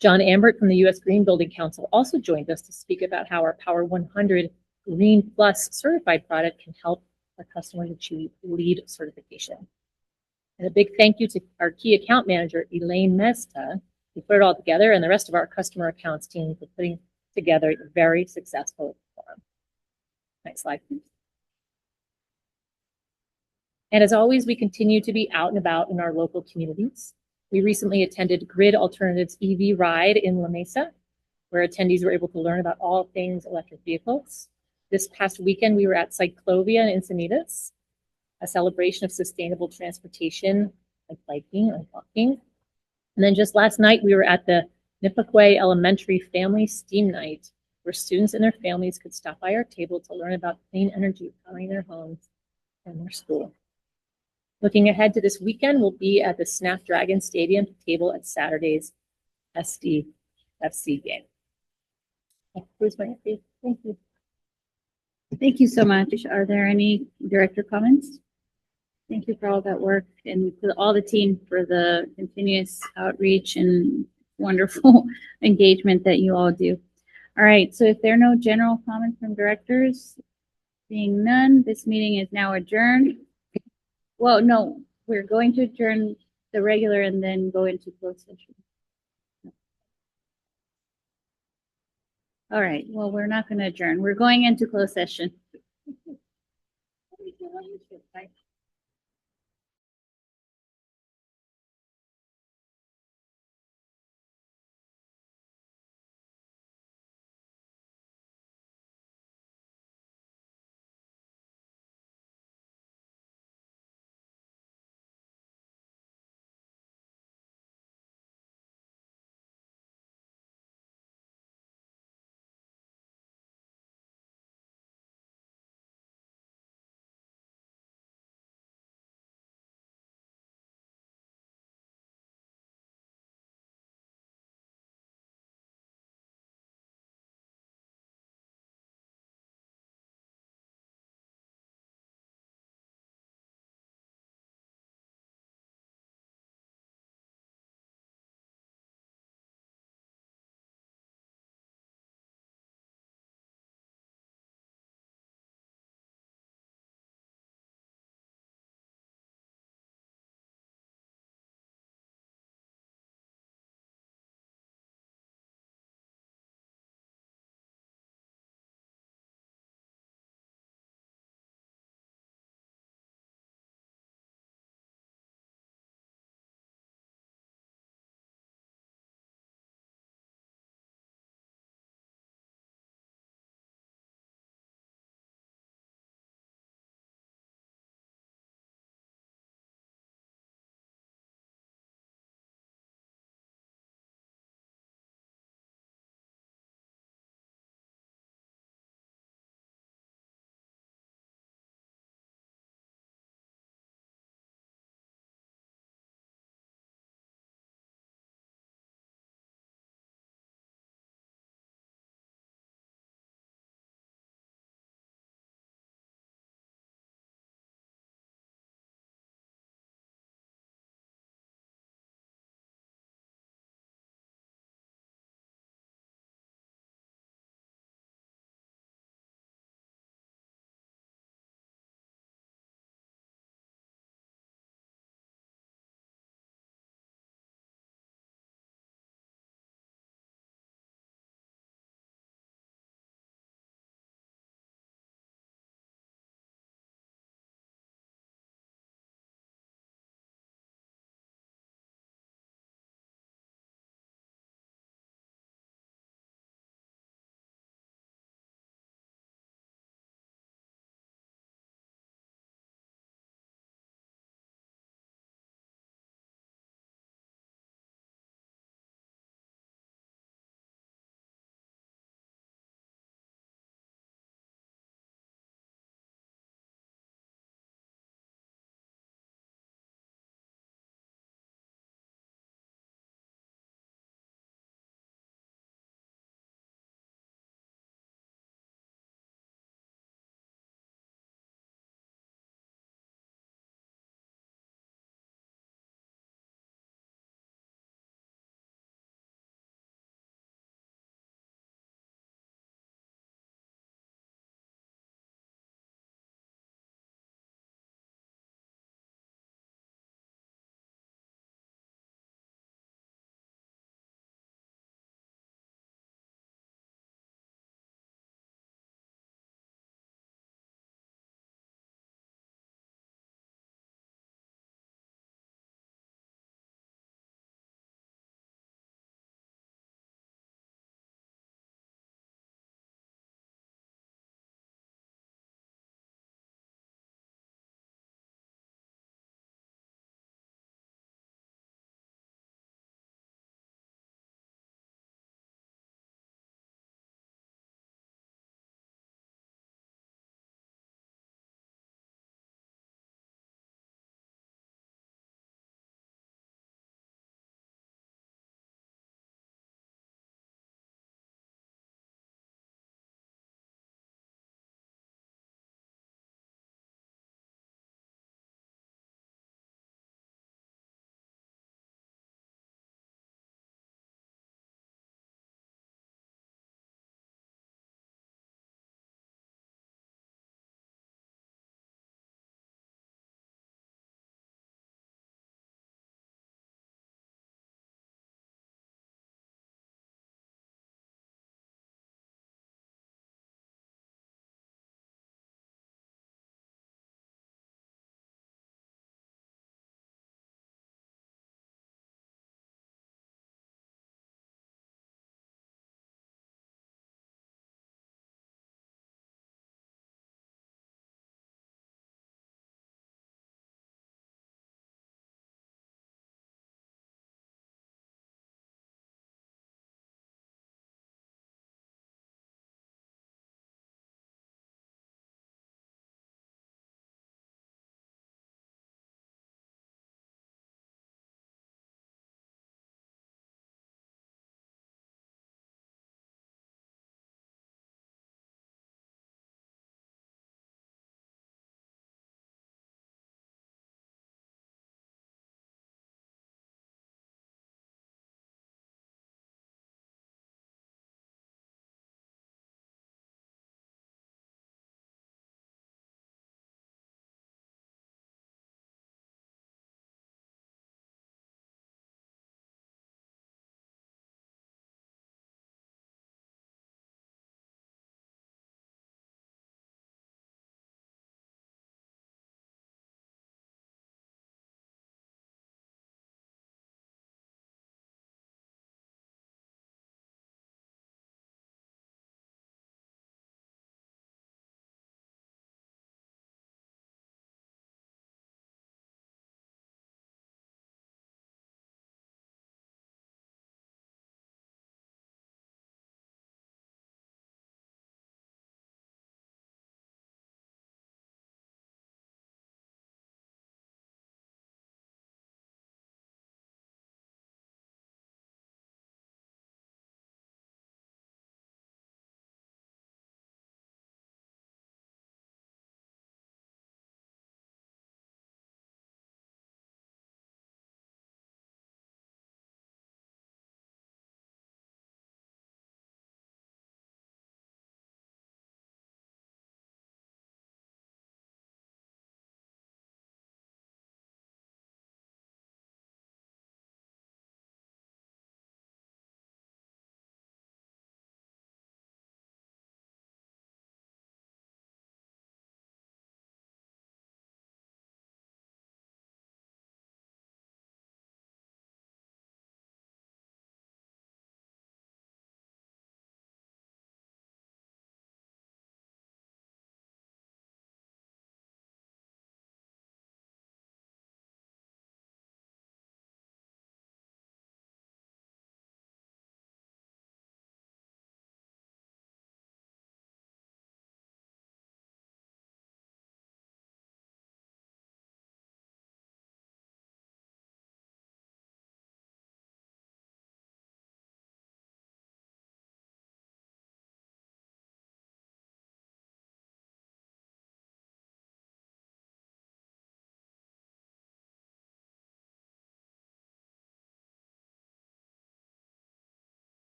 Speaker 11: John Ambert from the U.S. Green Building Council also joined us to speak about how our Power 100 Green Plus certified product can help our customers achieve LEED certification. And a big thank you to our key account manager, Elaine Mesta, who put it all together, and the rest of our customer accounts team for putting together a very successful forum. Next slide, please. And as always, we continue to be out and about in our local communities. We recently attended Grid Alternatives EV Ride in La Mesa, where attendees were able to learn about all things electric vehicles. This past weekend, we were at Cyclovia in Encinitas, a celebration of sustainable transportation, like biking and walking. And then just last night, we were at the Nipaquay Elementary Family STEAM Night, where students and their families could stop by our table to learn about clean energy powering their homes and their school. Looking ahead to this weekend, we'll be at the Snapdragon Stadium table at Saturday's SDFC game. Here's my update. Thank you.
Speaker 1: Thank you so much. Are there any director comments? Thank you for all that work and to all the team for the continuous outreach and wonderful engagement that you all do. All right, so if there are no general comments from directors, being none, this meeting is now adjourned. Well, no, we're going to adjourn the regular and then go into closed session. All right, well, we're not going to adjourn. We're going into closed session.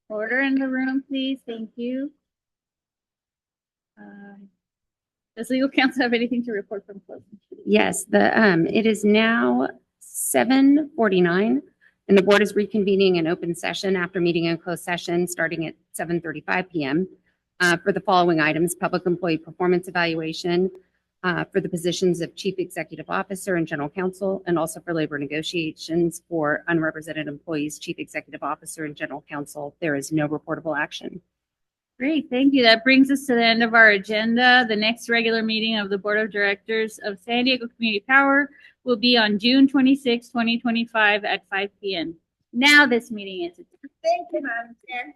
Speaker 1: Order in the room, please. Thank you. Does legal counsel have anything to report from closing?
Speaker 12: Yes, it is now 7:49 and the board is reconvening in open session after meeting in closed session starting at 7:35 PM for the following items: public employee performance evaluation for the positions of chief executive officer and general counsel, and also for labor negotiations for unrepresented employees, chief executive officer and general counsel. There is no reportable action.
Speaker 1: Great, thank you. That brings us to the end of our agenda. The next regular meeting of the Board of Directors of San Diego Community Power will be on June 26, 2025 at 5 PM. Now this meeting is adjourned.
Speaker 7: Thank you, Madam Chair.